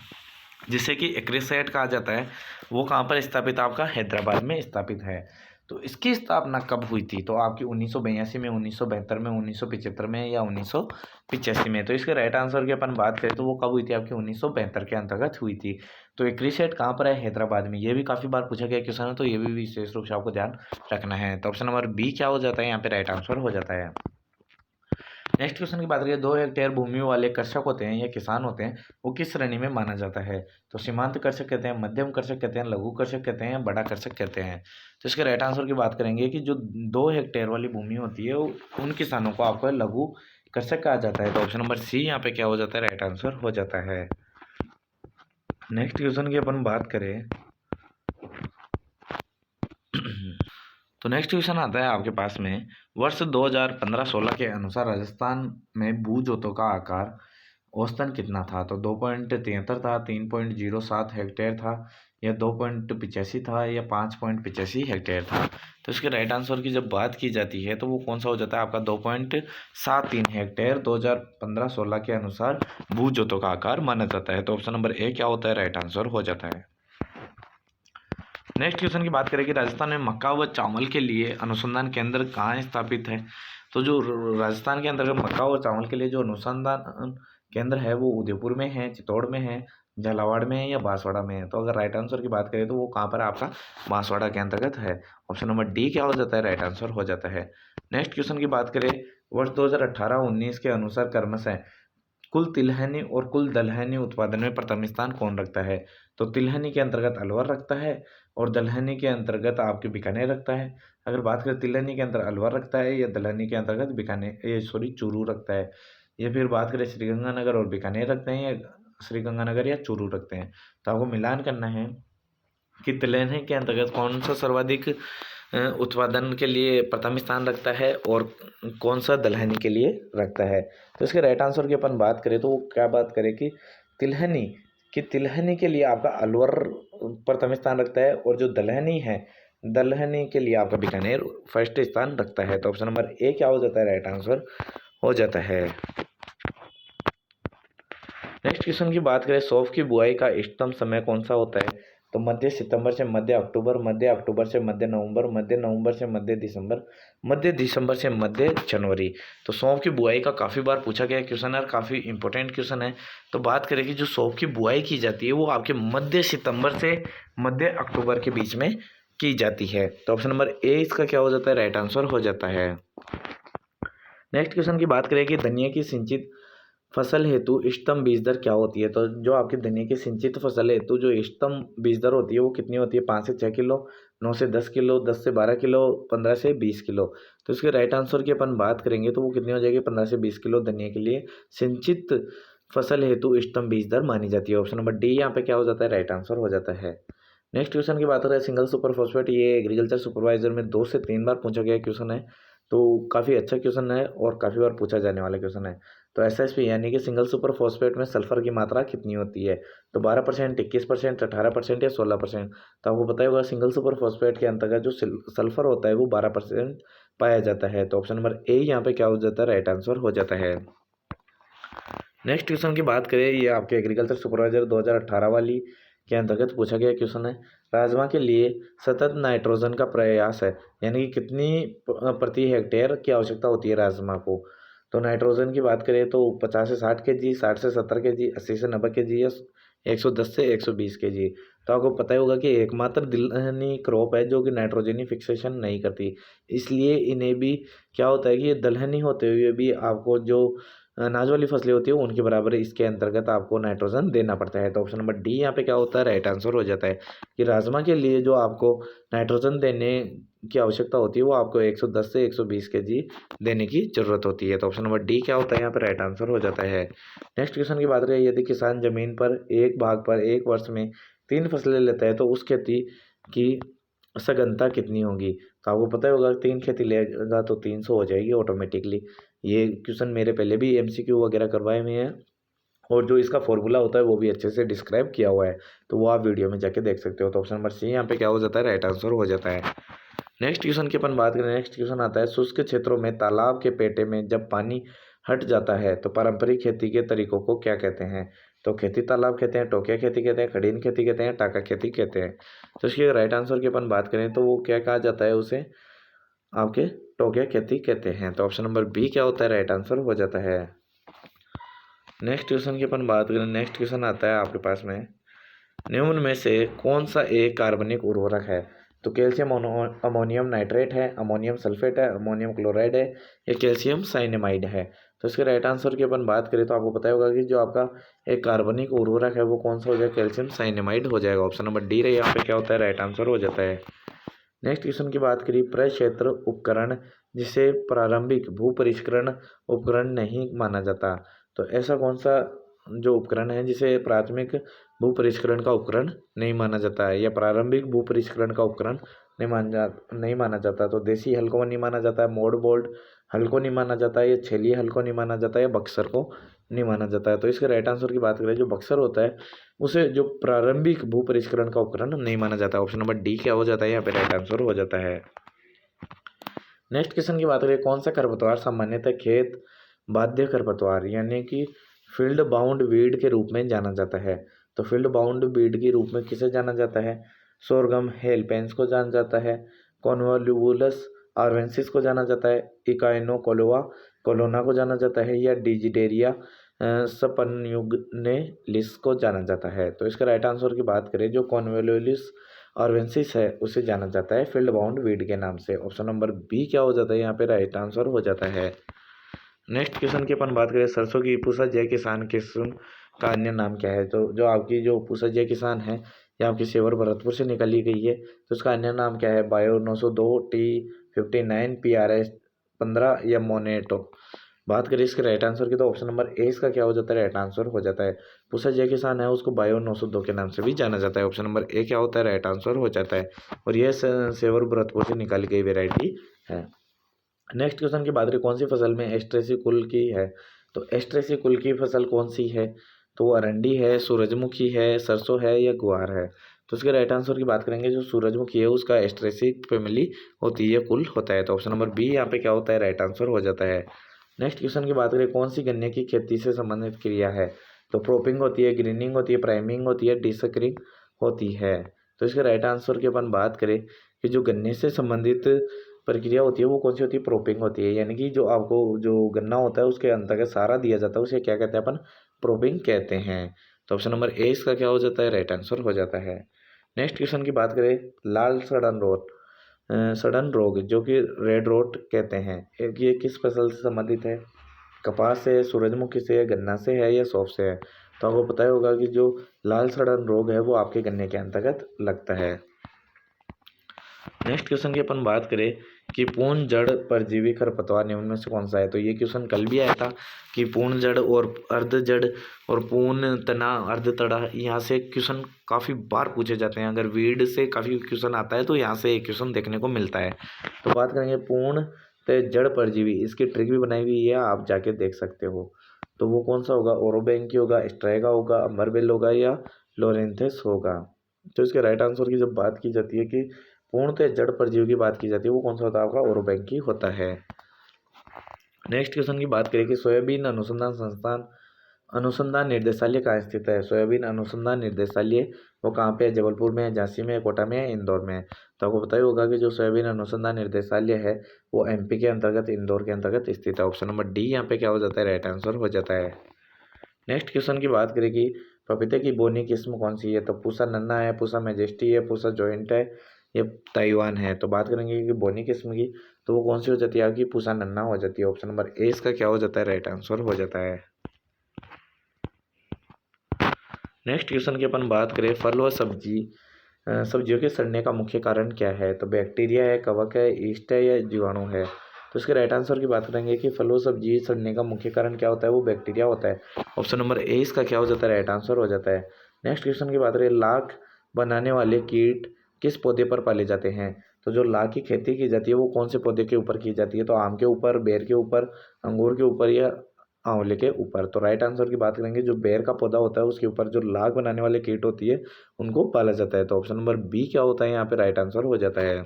जिसे कि एक्रिसेट कहा जाता है, वो कहाँ पर स्थापित? आपका हैदराबाद में स्थापित है। तो इसकी स्थापना कब हुई थी? तो आपकी 1982 में, 1972 में, 1975 में या 1985 में। तो इसके राइट आंसर की अपन बात करें तो वो कब हुई थी? आपकी 1972 के अंतर्गत हुई थी। तो एक्रिसेट कहाँ पर है? हैदराबाद में। ये भी काफ़ी बार पूछा गया क्वेश्चन है, तो ये भी विशेष रूप से आपको ध्यान रखना है। तो ऑप्शन नंबर बी क्या हो जाता है? यहाँ पे राइट आंसर हो जाता है। नेक्स्ट क्वेश्चन की बात करें, 2 हेक्टेयर भूमि वाले कृषक होते हैं या किसान होते हैं, वो किस श्रेणी में माना जाता है? तो सीमांत कृषक कहते हैं, मध्यम कृषक कहते हैं, लघु कृषक कहते हैं, बड़ा कृषक कहते हैं। तो इसके राइट आंसर की बात करेंगे कि जो 2 हेक्टेयर वाली भूमि होती है उन किसानों को आपको लघु कृषक कहा जाता है। तो ऑप्शन नंबर सी यहाँ पे क्या हो जाता है? राइट आंसर हो जाता है। नेक्स्ट क्वेश्चन की अपन बात करें तो नेक्स्ट क्वेश्चन आता है आपके पास में, वर्ष 2015-16 के अनुसार राजस्थान में भू जोतों का आकार औसतन कितना था? तो 2.73 था, 3.07 हेक्टेयर था या 2.85 था या 5.85 हेक्टेयर था। तो इसके राइट आंसर की जब बात की जाती है तो वो कौन सा हो जाता है? आपका 2.73 हेक्टेयर 2015-16 के अनुसार भू जोतों का आकार माना जाता है। तो ऑप्शन नंबर ए क्या होता है? राइट आंसर हो जाता है। नेक्स्ट क्वेश्चन की बात करें कि राजस्थान में मक्का व चावल के लिए अनुसंधान केंद्र कहाँ स्थापित है? तो जो राजस्थान के अंतर्गत मक्का और चावल के लिए जो अनुसंधान केंद्र है वो उदयपुर में है, चित्तौड़ में है, झालावाड़ में है या बांसवाड़ा में है। तो अगर राइट आंसर की बात करें तो वो कहाँ पर आपका बांसवाड़ा के अंतर्गत है। ऑप्शन नंबर डी क्या हो जाता है? राइट आंसर हो जाता है। नेक्स्ट क्वेश्चन की बात करें, वर्ष 2018-19 के अनुसार क्रमशः कुल तिलहनी और कुल दलहनी उत्पादन में प्रथम स्थान कौन रखता है? तो तिलहनी के अंतर्गत अलवर रखता है और दलहनी के अंतर्गत आपके बीकानेर रखता है। अगर बात करें तिलहनी के अंतर्गत अलवर रखता है या दलहनी के अंतर्गत चूरू रखता है, या फिर बात करें श्रीगंगानगर और बीकानेर रखते हैं या श्रीगंगानगर या चूरू रखते हैं। तो आपको मिलान करना है कि तिलहनी के अंतर्गत कौन सा सर्वाधिक उत्पादन के लिए प्रथम स्थान रखता है और कौन सा दलहनी के लिए रखता है। तो इसके राइट आंसर की अपन बात करें तो वो क्या बात करें कि तिलहनी के लिए आपका अलवर प्रथम स्थान रखता है और जो दलहनी है, दलहनी के लिए आपका बीकानेर फर्स्ट स्थान रखता है। तो ऑप्शन नंबर ए क्या हो जाता है? राइट आंसर हो जाता है। नेक्स्ट क्वेश्चन की बात करें, सौंफ की बुआई का इष्टतम समय कौन सा होता है? तो मध्य सितंबर से मध्य अक्टूबर, मध्य अक्टूबर से मध्य नवंबर, मध्य नवंबर से मध्य दिसंबर, मध्य दिसंबर से मध्य जनवरी। तो सौंफ की बुआई का काफ़ी बार पूछा गया क्वेश्चन है और काफ़ी इंपॉर्टेंट क्वेश्चन है। तो बात करें कि जो सौंफ की बुआई की जाती है वो आपके मध्य सितंबर से मध्य अक्टूबर के बीच में की जाती है। तो ऑप्शन नंबर ए इसका क्या हो जाता है? राइट आंसर हो जाता है। नेक्स्ट क्वेश्चन की बात करें कि धनिया की सिंचित फसल हेतु इष्टतम बीज दर क्या होती है? तो जो आपकी धनिया की सिंचित फसल हेतु जो इष्टतम बीज दर होती है वो कितनी होती है? 5 से 6 किलो, 9 से 10 किलो, 10 से 12 किलो, 15 से 20 किलो। तो इसके राइट आंसर की अपन बात करेंगे तो वो कितनी हो जाएगी? 15 से 20 किलो धनिया के लिए सिंचित फसल हेतु इष्टतम बीज दर मानी जाती है। ऑप्शन नंबर डी यहाँ पे क्या हो जाता है? राइट आंसर हो जाता है। नेक्स्ट क्वेश्चन की बात करें, सिंगल सुपर फॉस्फेट, ये एग्रीकल्चर सुपरवाइजर में 2 से 3 बार पूछा गया क्वेश्चन है। तो काफ़ी अच्छा क्वेश्चन है और काफ़ी बार पूछा जाने वाला क्वेश्चन है। तो एसएसपी यानी कि सिंगल सुपर फॉस्फेट में सल्फर की मात्रा कितनी होती है? तो 12%, 21%, 18% या 16%। तो आपको पता होगा सिंगल सुपर फॉस्फेट के अंतर्गत जो सल्फर होता है वो 12% पाया जाता है। तो ऑप्शन नंबर ए यहाँ पे क्या हो जाता है, राइट आंसर हो जाता है। नेक्स्ट क्वेश्चन की बात करें, ये आपके एग्रीकल्चर सुपरवाइजर 2018 वाली के अंतर्गत पूछा गया क्वेश्चन है। राजमा के लिए सतत नाइट्रोजन का प्रयास है, यानी कि कितनी प्रति हेक्टेयर की आवश्यकता होती है राजमा को। तो नाइट्रोजन की बात करें तो 50 से 60 kg, 60 से 70 kg, 80 से 90 kg या 110 से 120 kg। तो आपको पता ही होगा कि एकमात्र दलहनी क्रॉप है जो कि नाइट्रोजनी फिक्सेशन नहीं करती, इसलिए इन्हें भी क्या होता है कि ये दलहनी होते हुए भी आपको जो अनाज वाली फसलें होती है उनके बराबर इसके अंतर्गत आपको नाइट्रोजन देना पड़ता है। तो ऑप्शन नंबर डी यहाँ पे क्या होता है, राइट आंसर हो जाता है कि राजमा के लिए जो आपको नाइट्रोजन देने की आवश्यकता होती है वो आपको 110 से 120 kg देने की जरूरत होती है। तो ऑप्शन नंबर डी क्या होता है, यहाँ पे राइट आंसर हो जाता है। नेक्स्ट क्वेश्चन की बात करें, यदि किसान जमीन पर एक भाग पर एक वर्ष में 3 फसलें लेता है तो उस खेती की सघनता कितनी होगी। तो आपको पता होगा 3 खेती लेगा तो 300 हो जाएगी ऑटोमेटिकली। ये क्वेश्चन मेरे पहले भी MCQ वगैरह करवाए हुए हैं और जो इसका फॉर्मूला होता है वो भी अच्छे से डिस्क्राइब किया हुआ है, तो वो आप वीडियो में जाके देख सकते हो। तो ऑप्शन नंबर सी यहाँ पे क्या हो जाता है, राइट आंसर हो जाता है। नेक्स्ट क्वेश्चन की अपन बात करें, नेक्स्ट क्वेश्चन आता है, शुष्क क्षेत्रों में तालाब के पेटे में जब पानी हट जाता है तो पारंपरिक खेती के तरीकों को क्या कहते हैं। तो खेती तालाब कहते हैं, टोकिया खेती कहते हैं, खड़ीन खेती कहते हैं, टाका खेती कहते हैं। तो इसके राइट आंसर की अपन बात करें तो वो क्या कहा जाता है, उसे आपके टोकिया खेती कहते हैं। तो ऑप्शन नंबर बी क्या होता है, राइट आंसर हो जाता है। नेक्स्ट क्वेश्चन की अपन बात करें, नेक्स्ट क्वेश्चन आता है आपके पास में, निम्न में से कौन सा एक कार्बनिक उर्वरक है। तो कैल्शियम अमोनियम नाइट्रेट है, अमोनियम सल्फेट है, अमोनियम क्लोराइड है या कैल्शियम साइनेमाइड है। तो इसके राइट आंसर की अपन बात करें तो आपको पता होगा कि जो आपका एक कार्बनिक उर्वरक है वो कौन सा हो जाएगा, कैल्शियम साइनेमाइड हो जाएगा। ऑप्शन नंबर डी रहे यहाँ पे क्या होता है, राइट आंसर हो जाता है। नेक्स्ट क्वेश्चन की बात करिए, प्रक्षेत्र उपकरण जिसे प्रारंभिक भू परिष्करण उपकरण नहीं माना जाता। तो ऐसा कौन सा जो उपकरण है जिसे प्राथमिक भू परिष्करण का उपकरण नहीं माना जाता है या प्रारंभिक भू परिष्करण का उपकरण नहीं माना जाता। तो देसी हल को नहीं माना जाता है, मोड बोल्ड हल को नहीं माना जाता है, या छेलिए हल को नहीं माना जाता है, या बक्सर को नहीं माना जाता है। तो इसके राइट आंसर की बात करें, जो बक्सर होता है उसे जो प्रारंभिक भू परिष्करण का उपकरण नहीं माना जाता है। ऑप्शन नंबर डी क्या हो जाता है, यहाँ पे राइट आंसर हो जाता है। नेक्स्ट क्वेश्चन की बात करें, कौन सा खरपतवार सामान्यतः खेत बाध्य खरपतवार यानी कि फील्ड बाउंड वीड के रूप में जाना जाता है। तो फील्ड बाउंड वीड के रूप में किसे जाना जाता है, सोरगम हेलपेंस को जाना जाता है, कॉन्वोल्यूबुलस आर्वेंसिस को जाना जाता है, इकाइनो कोलोना को जाना जाता है, या डिजिडेरिया सपन्युगनेलिस को जाना जाता है। तो इसका राइट आंसर की बात करें, जो कॉन्वोल्यूलिस आर्वेंसिस है उसे जाना जाता है फील्ड बाउंड वीड के नाम से। ऑप्शन नंबर बी क्या हो जाता है, यहाँ पे राइट आंसर हो जाता है। नेक्स्ट क्वेश्चन की अपन बात करें, सरसों की पूसा जय किसान किस्म का अन्य नाम क्या है। तो जो आपकी जो पूसा जय किसान है ये आपकी सेवर भरतपुर से निकाली गई है, तो उसका अन्य नाम क्या है, बायो 902, T59, PRS 15 या मोनेटो। बात करें इसके राइट आंसर की तो ऑप्शन नंबर ए इसका क्या हो जाता है, राइट आंसर हो जाता है। पूसा जय किसान है उसको बायो 902 के नाम से भी जाना जाता है। ऑप्शन नंबर ए क्या होता है, राइट आंसर हो जाता है। और यह सेवर भरतपुर से निकाली गई वेराइटी है। नेक्स्ट क्वेश्चन की बात करें, कौन सी फसल में एस्ट्रेसी कुल की है। तो एस्ट्रेसी कुल की फसल कौन सी है, तो वो अरंडी है, सूरजमुखी है, सरसों है या गुआर है। तो उसके राइट आंसर की बात करेंगे, जो सूरजमुखी है उसका एस्ट्रेसी फैमिली होती है, कुल होता है। तो ऑप्शन नंबर बी यहाँ पे क्या होता है, राइट आंसर हो जाता है। नेक्स्ट क्वेश्चन की बात करें, कौन सी गन्ने की खेती से संबंधित क्रिया है। तो प्रोपिंग होती है, ग्रीनिंग होती है, प्राइमिंग होती है, डिसकरिंग होती है। तो इसके राइट आंसर की अपन बात करें कि जो गन्ने से संबंधित प्रक्रिया होती है वो कौन सी होती है, प्रोपिंग होती है। यानी कि जो आपको जो गन्ना होता है उसके अंतर्गत सारा दिया जाता है उसे क्या कहते हैं, अपन प्रोपिंग कहते हैं। तो ऑप्शन नंबर ए इसका क्या हो जाता है, राइट आंसर हो जाता है। नेक्स्ट क्वेश्चन की बात करें, लाल सड़न रोग जो कि रेड रोट कहते हैं, ये किस फसल से संबंधित है, कपास से, सूरजमुखी से, गन्ना से है या सौंफ से है। तो आपको पता ही होगा कि जो लाल सड़न रोग है वो आपके गन्ने के अंतर्गत लगता है। नेक्स्ट क्वेश्चन की अपन बात करें कि पूर्ण जड़ परजीवी खरपतवार निम्न में से कौन सा है। तो ये क्वेश्चन कल भी आया था कि पूर्ण जड़ और अर्ध जड़ और पूर्ण तना अर्ध तड़ा, यहाँ से क्वेश्चन काफ़ी बार पूछे जाते हैं। अगर वीड से काफ़ी क्वेश्चन आता है तो यहाँ से एक क्वेश्चन देखने को मिलता है। तो बात करेंगे पूर्ण जड़ परजीवी, इसकी ट्रिक भी बनाई हुई है, आप जाके देख सकते हो। तो वो कौन सा होगा, ओरोबैंकी होगा, स्ट्राइगा होगा, अमरबेल होगा या लोरेंथेस होगा। तो इसके राइट आंसर की जब बात की जाती है कि पूर्णतः जड़ परजीवी की बात की जाती है वो कौन सा होता है आपका ओरोबैंकी होता है। नेक्स्ट क्वेश्चन की बात करें कि सोयाबीन अनुसंधान निर्देशालय कहाँ स्थित है। सोयाबीन अनुसंधान निर्देशालय वो कहाँ पे है, जबलपुर में है, झांसी में है, कोटा में है, इंदौर में है। तो आपको पता ही होगा कि जो सोयाबीन अनुसंधान निर्देशालय है वो एमपी के अंतर्गत इंदौर के अंतर्गत स्थित है। ऑप्शन नंबर डी यहाँ पे क्या हो जाता है, राइट आंसर हो जाता है। नेक्स्ट क्वेश्चन की बात करें कि पपीते की बोनी किस्म कौन सी है। तो पूसा नन्ना है, पूसा मैजेस्टी है, पूसा जॉइंट है, ये ताइवान है। तो बात करेंगे कि बोनी किस्म की, तो वो कौन सी हो जाती है आपकी, पूसा नन्ना हो जाती है। ऑप्शन नंबर ए इसका क्या हो जाता है, राइट आंसर हो जाता है। नेक्स्ट क्वेश्चन की अपन बात करें फल व सब्जियों के सड़ने का मुख्य कारण क्या है। तो बैक्टीरिया है, कवक है, ईस्ट है या जीवाणु है। तो इसके राइट आंसर की बात करेंगे कि फल व सब्जी सड़ने का मुख्य कारण क्या होता है, वो बैक्टीरिया होता है। ऑप्शन नंबर ए इसका क्या हो जाता है, राइट आंसर हो जाता है। नेक्स्ट क्वेश्चन की बात करें लाख बनाने वाले कीट किस पौधे पर पाले जाते हैं। तो जो लाख की खेती की जाती है वो कौन से पौधे के ऊपर की जाती है। तो आम के ऊपर, बेर के ऊपर, अंगूर के ऊपर या आंवले के ऊपर। तो राइट आंसर की बात करेंगे जो बेर का पौधा होता है उसके ऊपर जो लाख बनाने वाले कीट होती है उनको पाला जाता है। तो ऑप्शन नंबर बी क्या होता है यहाँ पे, राइट आंसर हो जाता है।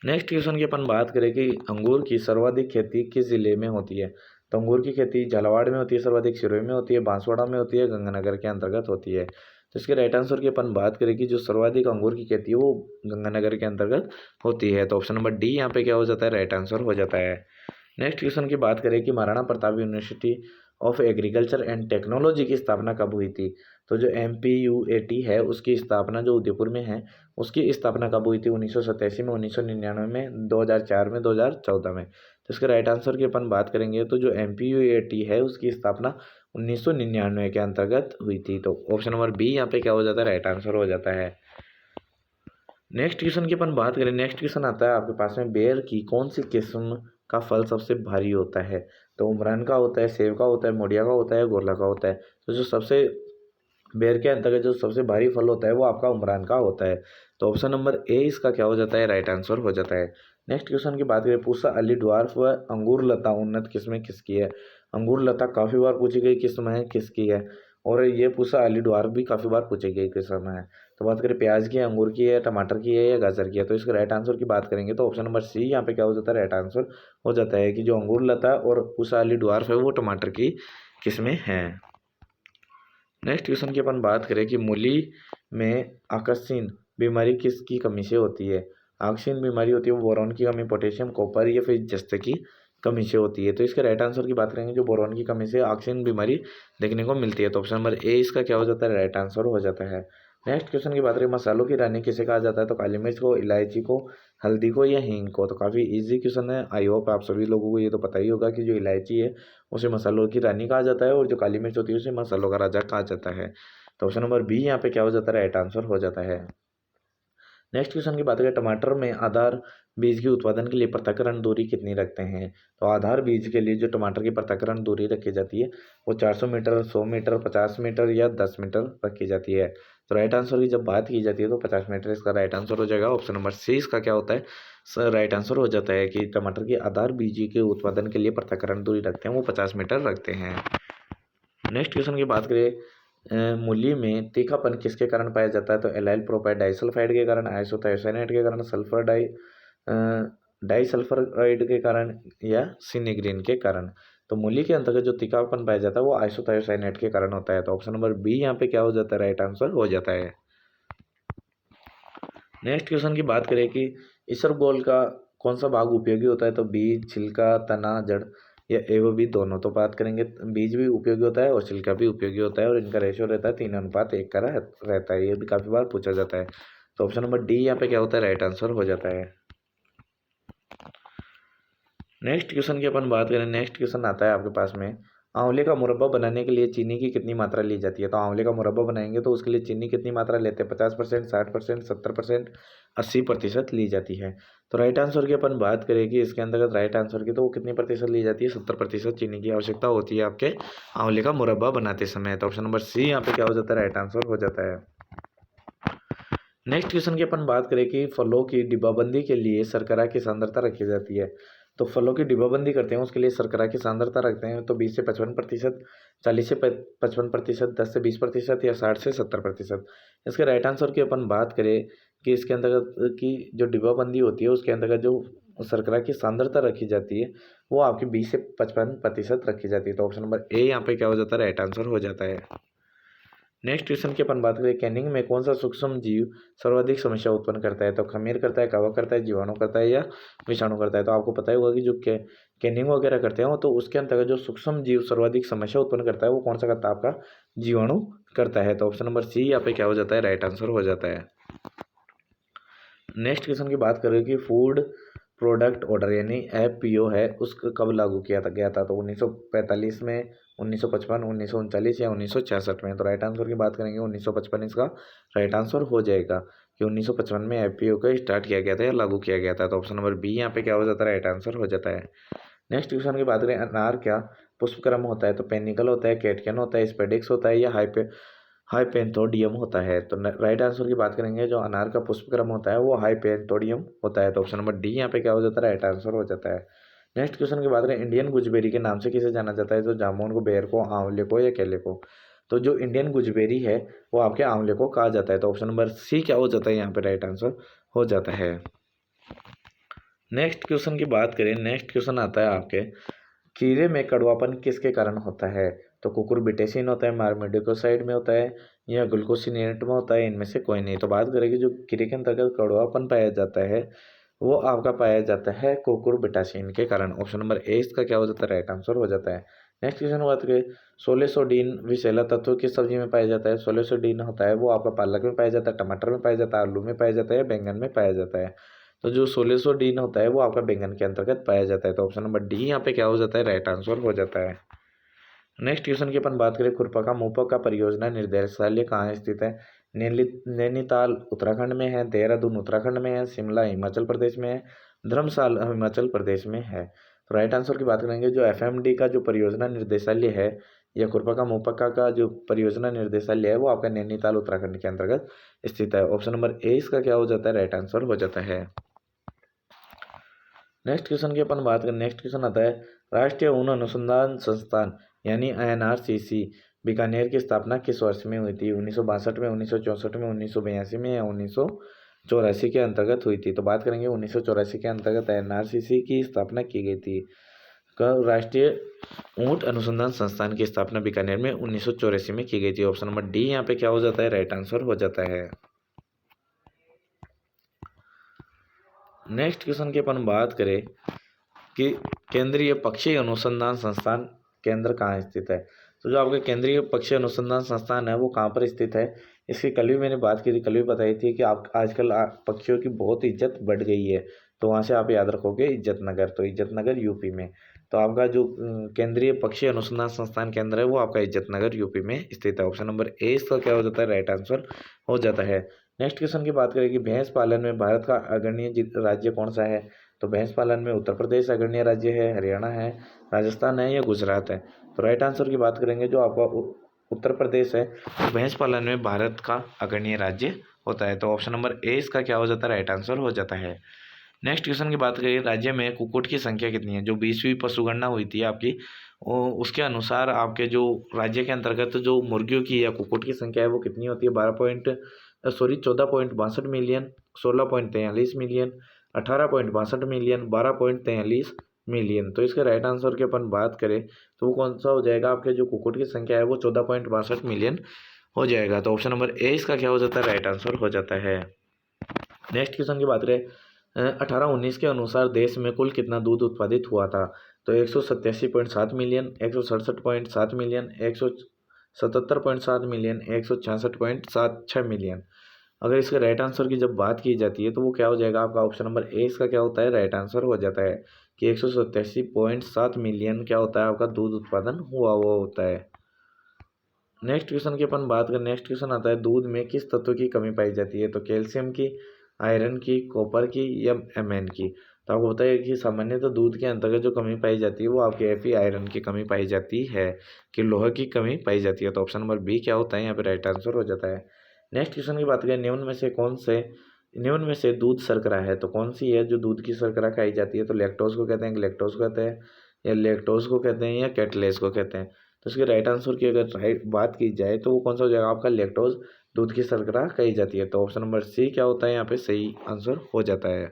नेक्स्ट क्वेश्चन की अपन बात करें कि अंगूर की सर्वाधिक खेती किस जिले में होती है। तो अंगूर की खेती झालावाड़ में होती है सर्वाधिक, सिरोही में होती है, बांसवाड़ा में होती है, गंगानगर के अंतर्गत होती है। तो इसके राइट आंसर की अपन बात करें कि जो सर्वाधिक अंगूर की खेती है वो गंगानगर के अंतर्गत होती है। तो ऑप्शन नंबर डी यहाँ पे क्या हो जाता है, राइट आंसर हो जाता है। नेक्स्ट क्वेश्चन की बात करें कि Maharana Pratap university of agriculture and technology की स्थापना कब हुई थी। तो जो MPUAT है उसकी स्थापना जो उदयपुर में है उसकी स्थापना कब हुई थी, 1987 में, 1999 में, 2004 में, 2014 में। तो इसके राइट आंसर की अपन बात करेंगे तो जो MPUAT है उसकी स्थापना 1999 के अंतर्गत हुई थी। तो ऑप्शन नंबर बी यहाँ पे क्या हो जाता है, राइट आंसर हो जाता है। नेक्स्ट क्वेश्चन की अपन बात करें, नेक्स्ट क्वेश्चन आता है आपके पास में, बेर की कौन सी किस्म का फल सबसे भारी होता है। तो उमरान का होता है, सेब का होता है, मोडिया का होता है, गोरला का होता है। तो जो सबसे बेर के अंतर्गत जो सबसे भारी फल होता है वो आपका उमरान का होता है। तो ऑप्शन नंबर ए इसका क्या हो जाता है, राइट आंसर हो जाता है। नेक्स्ट क्वेश्चन की बात करें, पूसा अली ड्वार्फ व अंगूर लता उन्नत किस्में किसकी है। अंगूर लता काफ़ी बार पूछी गई किस्म है किसकी है, और ये पूसा अली ड्वार्फ भी काफ़ी बार पूछी गई किस्म है। तो बात करें प्याज की है, अंगूर की है, टमाटर की है या गाजर की है। तो इसके राइट आंसर की बात करेंगे तो ऑप्शन नंबर सी यहाँ पे क्या हो जाता है, राइट आंसर हो जाता है कि जो अंगूर लता और पूसा अली ड्वार्फ है वो टमाटर की किस्में हैं। नेक्स्ट क्वेश्चन की अपन बात करें कि मूली में आकस्मिक बीमारी किसकी कमी से होती है। आकस्मिक बीमारी होती है वो बोरॉन की कमी, पोटेशियम, कॉपर या फिर जस्त की कमी से होती है। तो इसके राइट आंसर की बात करेंगे जो बोरॉन की कमी से आकस्मिक बीमारी देखने को मिलती है। तो ऑप्शन नंबर ए इसका क्या हो जाता है, राइट आंसर हो जाता है। नेक्स्ट क्वेश्चन की बात करें, मसालों की रानी किसे कहा जाता है। तो काली मिर्च को, इलायची को, हल्दी को या हींग को। तो काफ़ी इजी क्वेश्चन है, आई होप आप सभी लोगों को ये तो पता ही होगा कि जो इलायची है उसे मसालों की रानी कहा जाता है और जो काली मिर्च होती है उसे मसालों का राजा कहा जाता है। तो ऑप्शन नंबर बी यहाँ पे क्या हो जाता है, राइट आंसर हो जाता है। नेक्स्ट क्वेश्चन की बात करें, टमाटर में आधार बीज के उत्पादन के लिए पृथक्करण दूरी कितनी रखते हैं। तो आधार बीज के लिए जो टमाटर की पृथक्करण दूरी रखी जाती है वो 400 मीटर, 100 मीटर, 50 मीटर या 10 मीटर रखी जाती है। तो राइट आंसर की जब बात की जाती है तो 50 मीटर इसका राइट आंसर हो जाएगा। ऑप्शन नंबर सी इसका क्या होता है, सर राइट आंसर हो जाता है कि टमाटर की आधार बीज के उत्पादन के लिए पृथक्करण दूरी रखते हैं वो 50 मीटर रखते हैं। नेक्स्ट क्वेश्चन की बात करें, मूली में तीखापन किसके कारण पाया जाता है। तो एलाइल प्रोपाइड डाइसल्फाइड के कारण, आइसोथायोसाइनेट के कारण, सल्फर डाइसल्फराइड के कारण या सिनेग्रीन के कारण। तो मूली के अंतर्गत जो तीखापन पाया जाता है वो आइसोथायोसाइनेट के कारण होता है। तो ऑप्शन नंबर बी यहाँ पे क्या हो जाता है, राइट आंसर हो जाता है। नेक्स्ट क्वेश्चन की बात करें कि इसबगोल का कौन सा भाग उपयोगी होता है। तो बीज, छिलका, तना, जड़ या एवं भी दोनों। तो बात करेंगे बीज भी उपयोगी होता है और छिलका भी उपयोगी होता है और इनका रेशियो रहता है 3:1 का रहता है। ये भी काफ़ी बार पूछा जाता है। तो ऑप्शन नंबर डी यहाँ पे क्या होता है, राइट आंसर हो जाता है। नेक्स्ट क्वेश्चन की अपन बात करें, नेक्स्ट क्वेश्चन आता है आपके पास में, आंवले का मुरब्बा बनाने के लिए चीनी की कितनी मात्रा ली जाती है। तो आंवले का मुरब्बा बनाएंगे तो उसके लिए चीनी कितनी मात्रा लेते हैं, 50%, 60%, 70%, 80% ली जाती है। तो राइट आंसर की अपन बात करें कि इसके अंतर्गत राइट आंसर की तो वो कितनी प्रतिशत ली जाती है, 70% चीनी की आवश्यकता होती है आपके आंवले का मुरब्बा बनाते समय। तो ऑप्शन नंबर सी यहाँ पे क्या हो जाता है, राइट आंसर हो जाता है। नेक्स्ट क्वेश्चन की अपन बात करें कि फलों की डिब्बाबंदी के लिए शर्करा की सांद्रता रखी जाती है। तो फलों की डिब्बाबंदी करते हैं उसके लिए शर्करा की सांद्रता रखते हैं तो 20 से 55%, 40 से 55%, 10 से 20% या 60 से 70%। इसके राइट आंसर की अपन बात करें कि इसके अंतर्गत की जो डिब्बाबंदी होती है उसके अंतर्गत जो शर्करा की सांद्रता रखी जाती है वो आपकी 20 से 55% रखी जाती है। तो ऑप्शन नंबर ए यहाँ पे क्या हो जाता है, राइट आंसर हो जाता है। नेक्स्ट क्वेश्चन की अपन बात करें, कैनिंग में कौन सा सूक्ष्म जीव सर्वाधिक समस्या उत्पन्न करता है? तो खमीर करता है, कवक करता है, जीवाणु करता है या विषाणु करता है? तो आपको पता ही होगा कि जो कैनिंग वगैरह करते हैं तो उसके अंतर्गत जो सूक्ष्म जीव सर्वाधिक समस्या उत्पन्न करता है वो कौन सा करता है? आपका जीवाणु करता है। तो ऑप्शन नंबर सी यहाँ पे क्या हो जाता है, राइट आंसर हो जाता है। नेक्स्ट क्वेश्चन की बात करें कि फूड प्रोडक्ट ऑर्डर यानी एफपीओ है उसका कब लागू किया गया था? तो 1945 में, 1955, 1939 या 1966 में? तो राइट आंसर की बात करेंगे 1955 इसका राइट आंसर हो जाएगा कि 1955 में एफपीओ का स्टार्ट किया गया था या लागू किया गया था। तो ऑप्शन नंबर बी यहाँ पे क्या हो जाता है, राइट आंसर हो जाता है। नेक्स्ट क्वेश्चन की बात करें, अनार क्या पुष्पक्रम होता है? तो पेनिकल होता है, कैटकिन होता है, स्पेडिक्स होता है या हाइपेंथोडियम होता है? तो राइट आंसर की बात करेंगे जो अनार का पुष्पक्रम होता है वो हाइपेंथोडियम होता है। तो ऑप्शन नंबर डी यहाँ पे क्या हो जाता है, राइट आंसर हो जाता है। नेक्स्ट क्वेश्चन की बात करें, इंडियन गुजबेरी के नाम से किसे जाना जाता है? तो जामुन को, बेर को, आंवले को या केले को? तो जो इंडियन गुजबेरी है वो आपके आंवले को कहा जाता है। तो ऑप्शन नंबर सी क्या हो जाता है, यहाँ पे राइट आंसर हो जाता है। नेक्स्ट क्वेश्चन की बात करें, नेक्स्ट क्वेश्चन आता है आपके, खीरे में कड़वापन किसके कारण होता है? तो कुकुरबिटेसिन होता है, मार्मेडिकोसाइड में होता है या ग्लूकोसिनेट में होता है, इनमें से कोई नहीं? तो बात करेंगे जो खीरे के अंतर्गत कड़वापन पाया जाता है वो आपका पाया जाता है कुकुरबिटासिन के कारण। ऑप्शन नंबर ए इसका क्या हो जाता है, राइट आंसर हो जाता है। नेक्स्ट क्वेश्चन बात करें, सोलेसोडीन विषैला तत्व किस सब्जी में पाया जाता है? सोलेसोडीन होता है वो आपका पालक में पाया जाता है, टमाटर में पाया जाता है, आलू में पाया जाता है या बैंगन में पाया जाता है? तो जो सोलेसोडीन होता है वो आपका बैंगन के अंतर्गत पाया जाता है। तो ऑप्शन नंबर डी यहाँ पे क्या हो जाता है, राइट आंसर हो जाता है। नेक्स्ट क्वेश्चन की अपन बात करें, खुरपका मुपका परियोजना निर्देशालय कहाँ स्थित है? नैनीताल उत्तराखंड में है, देहरादून उत्तराखंड में है, शिमला हिमाचल प्रदेश में है, धर्मशाला हिमाचल प्रदेश में है? तो राइट आंसर की बात करेंगे जो एफएमडी का जो परियोजना निर्देशालय है या खुरपका मुपका का जो परियोजना निर्देशालय है वो आपका नैनीताल उत्तराखंड के अंतर्गत स्थित है। ऑप्शन नंबर ए इसका क्या हो जाता है, राइट आंसर हो जाता है। नेक्स्ट क्वेश्चन की अपन बात करें, नेक्स्ट क्वेश्चन आता है, राष्ट्रीय ऊन अनुसंधान संस्थान यानी INRCC बीकानेर की स्थापना किस वर्ष में हुई थी? 1962 में, 1964 में, 1982 में या 1984 के अंतर्गत हुई थी? तो बात करेंगे 1984 के अंतर्गत INRCC की स्थापना की गई थी। राष्ट्रीय ऊंट अनुसंधान संस्थान की स्थापना बीकानेर में 1984 में की गई थी। ऑप्शन नंबर डी यहाँ पे क्या हो जाता है, राइट आंसर हो जाता है। नेक्स्ट क्वेश्चन की अपन बात करें कि केंद्रीय पक्षी अनुसंधान संस्थान केंद्र कहाँ स्थित है? तो जो आपका केंद्रीय पक्षी अनुसंधान संस्थान है वो कहाँ पर स्थित है? इसकी कल भी मैंने बात की थी, कल भी बताई थी कि आप आजकल पक्षियों की बहुत इज्जत बढ़ गई है। तो वहाँ से आप याद रखोगे इज्जतनगर, तो इज्जतनगर यूपी में। तो आपका जो केंद्रीय पक्षी अनुसंधान संस्थान केंद्र है वो आपका इज्जतनगर यूपी में स्थित है। ऑप्शन नंबर ए इसका क्या हो जाता है, राइट आंसर हो जाता है। नेक्स्ट क्वेश्चन की बात करें कि भैंस पालन में भारत का अग्रणी राज्य कौन सा है? तो भैंस पालन में उत्तर प्रदेश अग्रणी राज्य है, हरियाणा है, राजस्थान है या गुजरात है? तो राइट आंसर की बात करेंगे जो आपका उत्तर प्रदेश है, तो भैंस पालन में भारत का अग्रणी राज्य होता है। तो ऑप्शन नंबर ए इसका क्या हो जाता है, राइट आंसर हो जाता है। नेक्स्ट क्वेश्चन की बात करें, राज्य में कुक्कुट की संख्या कितनी है? जो 20वीं पशुगणना हुई थी आपकी उसके अनुसार आपके जो राज्य के अंतर्गत जो मुर्गियों की या कुक्कुट की संख्या है वो कितनी होती है? 14.62 मिलियन, 16.43 मिलियन, 18.62 मिलियन, 12.43 मिलियन? तो इसके राइट आंसर की अपन बात करें तो वो कौन सा हो जाएगा? आपके जो कुक्कुट की संख्या है वो 14.62 मिलियन हो जाएगा। तो ऑप्शन नंबर ए इसका क्या हो जाता है, राइट आंसर हो जाता है। नेक्स्ट क्वेश्चन की बात करें, 1819 के अनुसार देश में कुल कितना दूध उत्पादित हुआ था? तो 187.7 मिलियन, 167.7 मिलियन, 177.7 मिलियन, 166.76 मिलियन? अगर इसके राइट आंसर की जब बात की जाती है तो वो क्या हो जाएगा आपका? ऑप्शन नंबर ए इसका क्या होता है, राइट आंसर हो जाता है कि 187.7 मिलियन क्या होता है आपका दूध उत्पादन हुआ हुआ होता है। नेक्स्ट क्वेश्चन की अपन बात करें, नेक्स्ट क्वेश्चन आता है, दूध में किस तत्व की कमी पाई जाती है? तो कैल्शियम की, आयरन की, कॉपर की या एमएन की? तो आपको पता है कि सामान्यतः दूध के अंतर्गत जो कमी पाई जाती है वो आपके Fe आयरन की कमी पाई जाती है कि लोहे की कमी पाई जाती है। तो ऑप्शन नंबर बी क्या होता है, यहाँ पे राइट आंसर हो जाता है। नेक्स्ट क्वेश्चन की बात करें, निम्न में से दूध शर्करा है तो कौन सी है जो दूध की शर्करा खाई जाती है? तो लैक्टोज को कहते हैं, ग्लैक्टोज को कहते हैं या लेक्टोज को कहते हैं या कैटलेज को कहते हैं? तो इसके राइट आंसर की अगर राइट बात की जाए तो वो कौन सा हो जाएगा आपका, लैक्टोज, दूध की शर्करा कही जाती है। तो ऑप्शन नंबर सी क्या होता है यहाँ पे सही आंसर हो जाता है।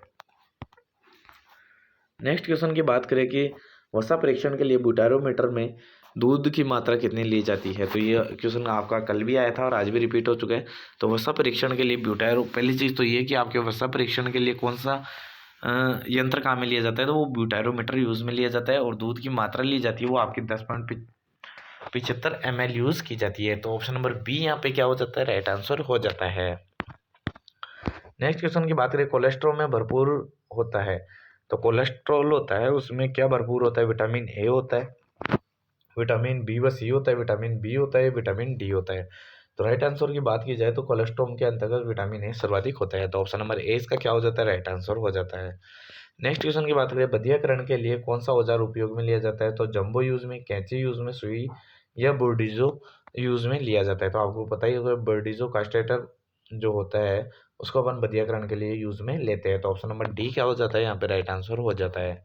नेक्स्ट क्वेश्चन की बात करें कि वसा परीक्षण के लिए ब्यूटारोमीटर में दूध की मात्रा कितनी ली जाती है। तो ये क्वेश्चन आपका कल भी आया था और आज भी रिपीट हो चुका है। तो वसा परीक्षण के लिए पहली चीज़ तो ये कि आपके वसा परीक्षण के लिए कौन सा यंत्र काम में लिया जाता है, तो वो ब्यूटारोमीटर यूज़ में लिया जाता है और दूध की मात्रा ली जाती है वो आपकी 10.75 ml यूज़ की जाती है। तो ऑप्शन नंबर बी यहाँ पे क्या हो जाता है, राइट आंसर हो जाता है। नेक्स्ट क्वेश्चन की बात करें, कोलेस्ट्रॉल में भरपूर होता है। तो कोलेस्ट्रॉल होता है उसमें क्या भरपूर होता है, विटामिन ए होता है, विटामिन बी व सी होता है, विटामिन बी होता है, विटामिन डी होता है। तो राइट आंसर की बात की जाए तो कोलेस्ट्रॉल के अंतर्गत विटामिन ए सर्वाधिक होता है। तो ऑप्शन नंबर ए इसका क्या हो जाता है, राइट आंसर हो जाता है। नेक्स्ट क्वेश्चन की बात करें, बधियाकरण के लिए कौन सा औजार उपयोग में लिया जाता है। तो जंबो यूज में, कैंची यूज में, सुई या बोर्डिजो यूज में लिया जाता है। तो आपको पता ही होगा बोर्डिजो कास्टेटर जो होता है उसको अपन बधियाकरण के लिए यूज में लेते हैं। तो ऑप्शन नंबर डी क्या हो जाता है, यहाँ पे राइट आंसर हो जाता है।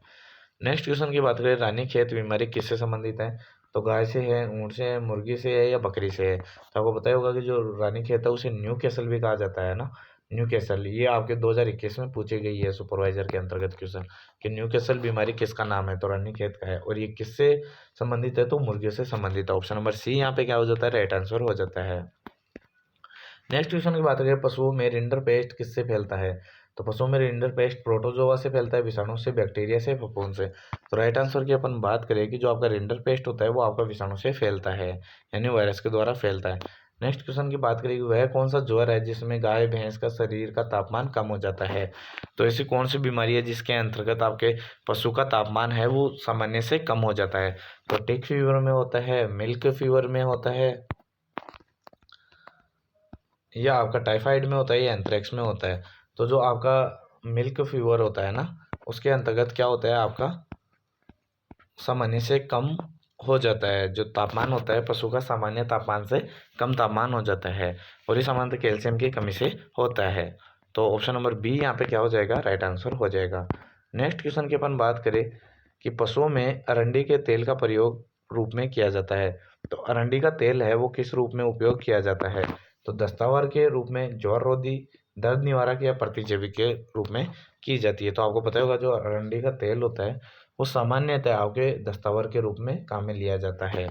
नेक्स्ट क्वेश्चन की बात करें, रानीखेत बीमारी किससे संबंधित है। तो गाय से है, ऊँट से है, मुर्गी से है या बकरी से है। तो आपको पता ही होगा कि जो रानीखेत है उसे न्यू कैसल भी कहा जाता है ना, न्यू कैसल। ये आपके 2021 में पूछी गई है सुपरवाइजर के अंतर्गत क्वेश्चन कि न्यू कैसल बीमारी किसका नाम है। तो रानीखेत का है और ये किससे संबंधित है, तो मुर्गियों से संबंधित है। ऑप्शन नंबर सी यहाँ पे क्या हो जाता है, राइट आंसर हो जाता है। नेक्स्ट क्वेश्चन की बात करें, पशुओं में रिंडर पेस्ट किससे फैलता है। तो पशुओं में रिंडर पेस्ट प्रोटोजोआ से फैलता है, विषाणु से, बैक्टीरिया से, फफूंद से। तो राइट आंसर की अपन बात करें कि जो आपका रिंडर पेस्ट होता है वो आपका विषाणु से फैलता है, यानी वायरस के द्वारा फैलता है। नेक्स्ट क्वेश्चन की बात करें कि वह कौन सा ज्वर है जिसमें गाय भैंस का शरीर का तापमान कम हो जाता है। तो ऐसी कौन सी बीमारी है जिसके अंतर्गत आपके पशु का तापमान है वो सामान्य से कम हो जाता है। तो टिक फीवर में होता है, मिल्क फीवर में होता है, या आपका टाइफाइड में होता है, या एंथ्रेक्स में होता है। तो जो आपका मिल्क फीवर होता है ना उसके अंतर्गत क्या होता है, आपका सामान्य से कम हो जाता है। जो तापमान होता है पशु का सामान्य तापमान से कम तापमान हो जाता है और ये सामान्यतः कैल्शियम की कमी से होता है। तो ऑप्शन नंबर बी यहाँ पे क्या हो जाएगा, राइट आंसर हो जाएगा। नेक्स्ट क्वेश्चन की अपन बात करें कि पशुओं में अरंडी के तेल का प्रयोग रूप में किया जाता है। तो अरंडी का तेल है वो किस रूप में उपयोग किया जाता है। तो दस्तावर के रूप में, ज्वर रोधी, दर्द निवारक या प्रतिजैविक के रूप में की जाती है। तो आपको पता होगा जो अरंडी का तेल होता है वो सामान्यतः आपके दस्तावर के रूप में काम में लिया जाता है,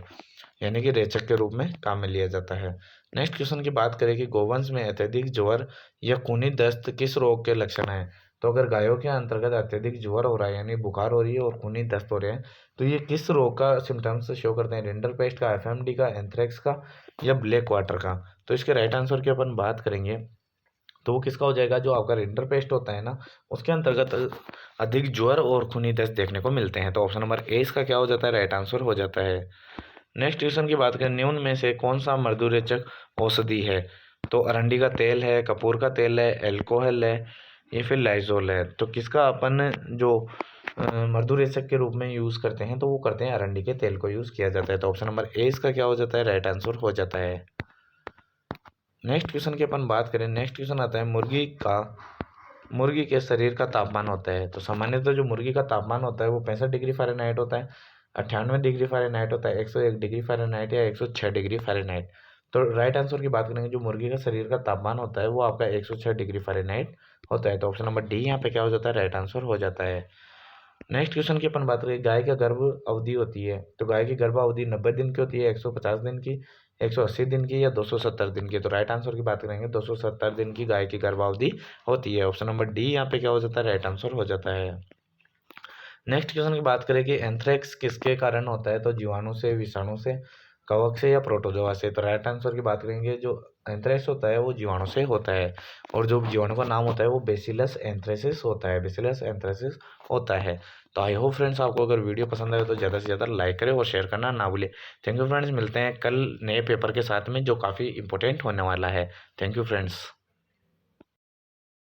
यानी कि रेचक के रूप में काम में लिया जाता है। नेक्स्ट क्वेश्चन की बात करें कि गोवंश में अत्यधिक ज्वर या खूनी दस्त किस रोग के लक्षण है। तो अगर गायों के अंतर्गत अत्यधिक ज्वर हो रहा है यानी बुखार हो रही है और खूनी दस्त हो रहे हैं तो ये किस रोग का सिम्टम्स शो करते हैं, रिंडर पेस्ट का, एफएमडी का, एंथ्रेक्स का या ब्लैक वाटर का। तो इसके राइट आंसर की अपन बात करेंगे तो वो किसका हो जाएगा, जो आपका रिंडर पेस्ट होता है ना उसके अंतर्गत अधिक ज्वर और खूनी दस्त देखने को मिलते हैं। तो ऑप्शन नंबर ए इसका क्या हो जाता है, राइट आंसर हो जाता है। नेक्स्ट क्वेश्चन की बात करें, निम्न में से कौन सा मृदुरेचक औषधि है। तो अरंडी का तेल है, कपूर का तेल है, एल्कोहल है या फिर लाइजोल है। तो किसका अपन जो मृदुरेचक के रूप में यूज़ करते हैं तो वो करते हैं अरंडी के तेल को यूज़ किया जाता है। तो ऑप्शन नंबर ए इसका क्या हो जाता है, राइट आंसर हो जाता है। नेक्स्ट क्वेश्चन की अपन बात करें, नेक्स्ट क्वेश्चन आता है मुर्गी के शरीर का तापमान होता है। तो सामान्यतः जो मुर्गी का तापमान होता है वो 65 डिग्री फ़ारेनहाइट होता है, 98 डिग्री फ़ारेनहाइट होता है, 101 डिग्री फ़ारेनहाइट या 106 डिग्री फ़ारेनहाइट। तो राइट आंसर की बात करेंगे जो मुर्गी का शरीर का तापमान होता है वो आपका 106 डिग्री फ़ारेनहाइट होता है। तो ऑप्शन नंबर डी यहाँ पे क्या हो जाता है, राइट आंसर हो जाता है। नेक्स्ट क्वेश्चन की अपन बात करें, गाय का गर्भ अवधि होती है। तो गाय की गर्भ अवधि 90 दिन की होती है, 150 दिन की, 180 दिन की या 270 दिन की। तो राइट आंसर की बात करेंगे 270 दिन की गाय की गर्भावधि होती है। ऑप्शन नंबर डी यहाँ पे क्या हो जाता है, राइट आंसर हो जाता है। नेक्स्ट क्वेश्चन की बात करें कि एंथ्रेक्स किसके कारण होता है। तो जीवाणु से, विषाणु से, कवक से या प्रोटोजोआ से। तो राइट आंसर की बात करेंगे जो एंथ्रेक्स होता है वो जीवाणु से होता है और जो जीवाणु का नाम होता है वो बेसिलस एंथ्रेसिस होता है, बेसिलस एंथ्रेसिस होता है। तो आई होप फ्रेंड्स आपको अगर वीडियो पसंद आए तो ज़्यादा से ज़्यादा लाइक करें और शेयर करना ना भूलें। थैंक यू फ्रेंड्स, मिलते हैं कल नए पेपर के साथ में जो काफ़ी इंपॉर्टेंट होने वाला है। Thank you friends.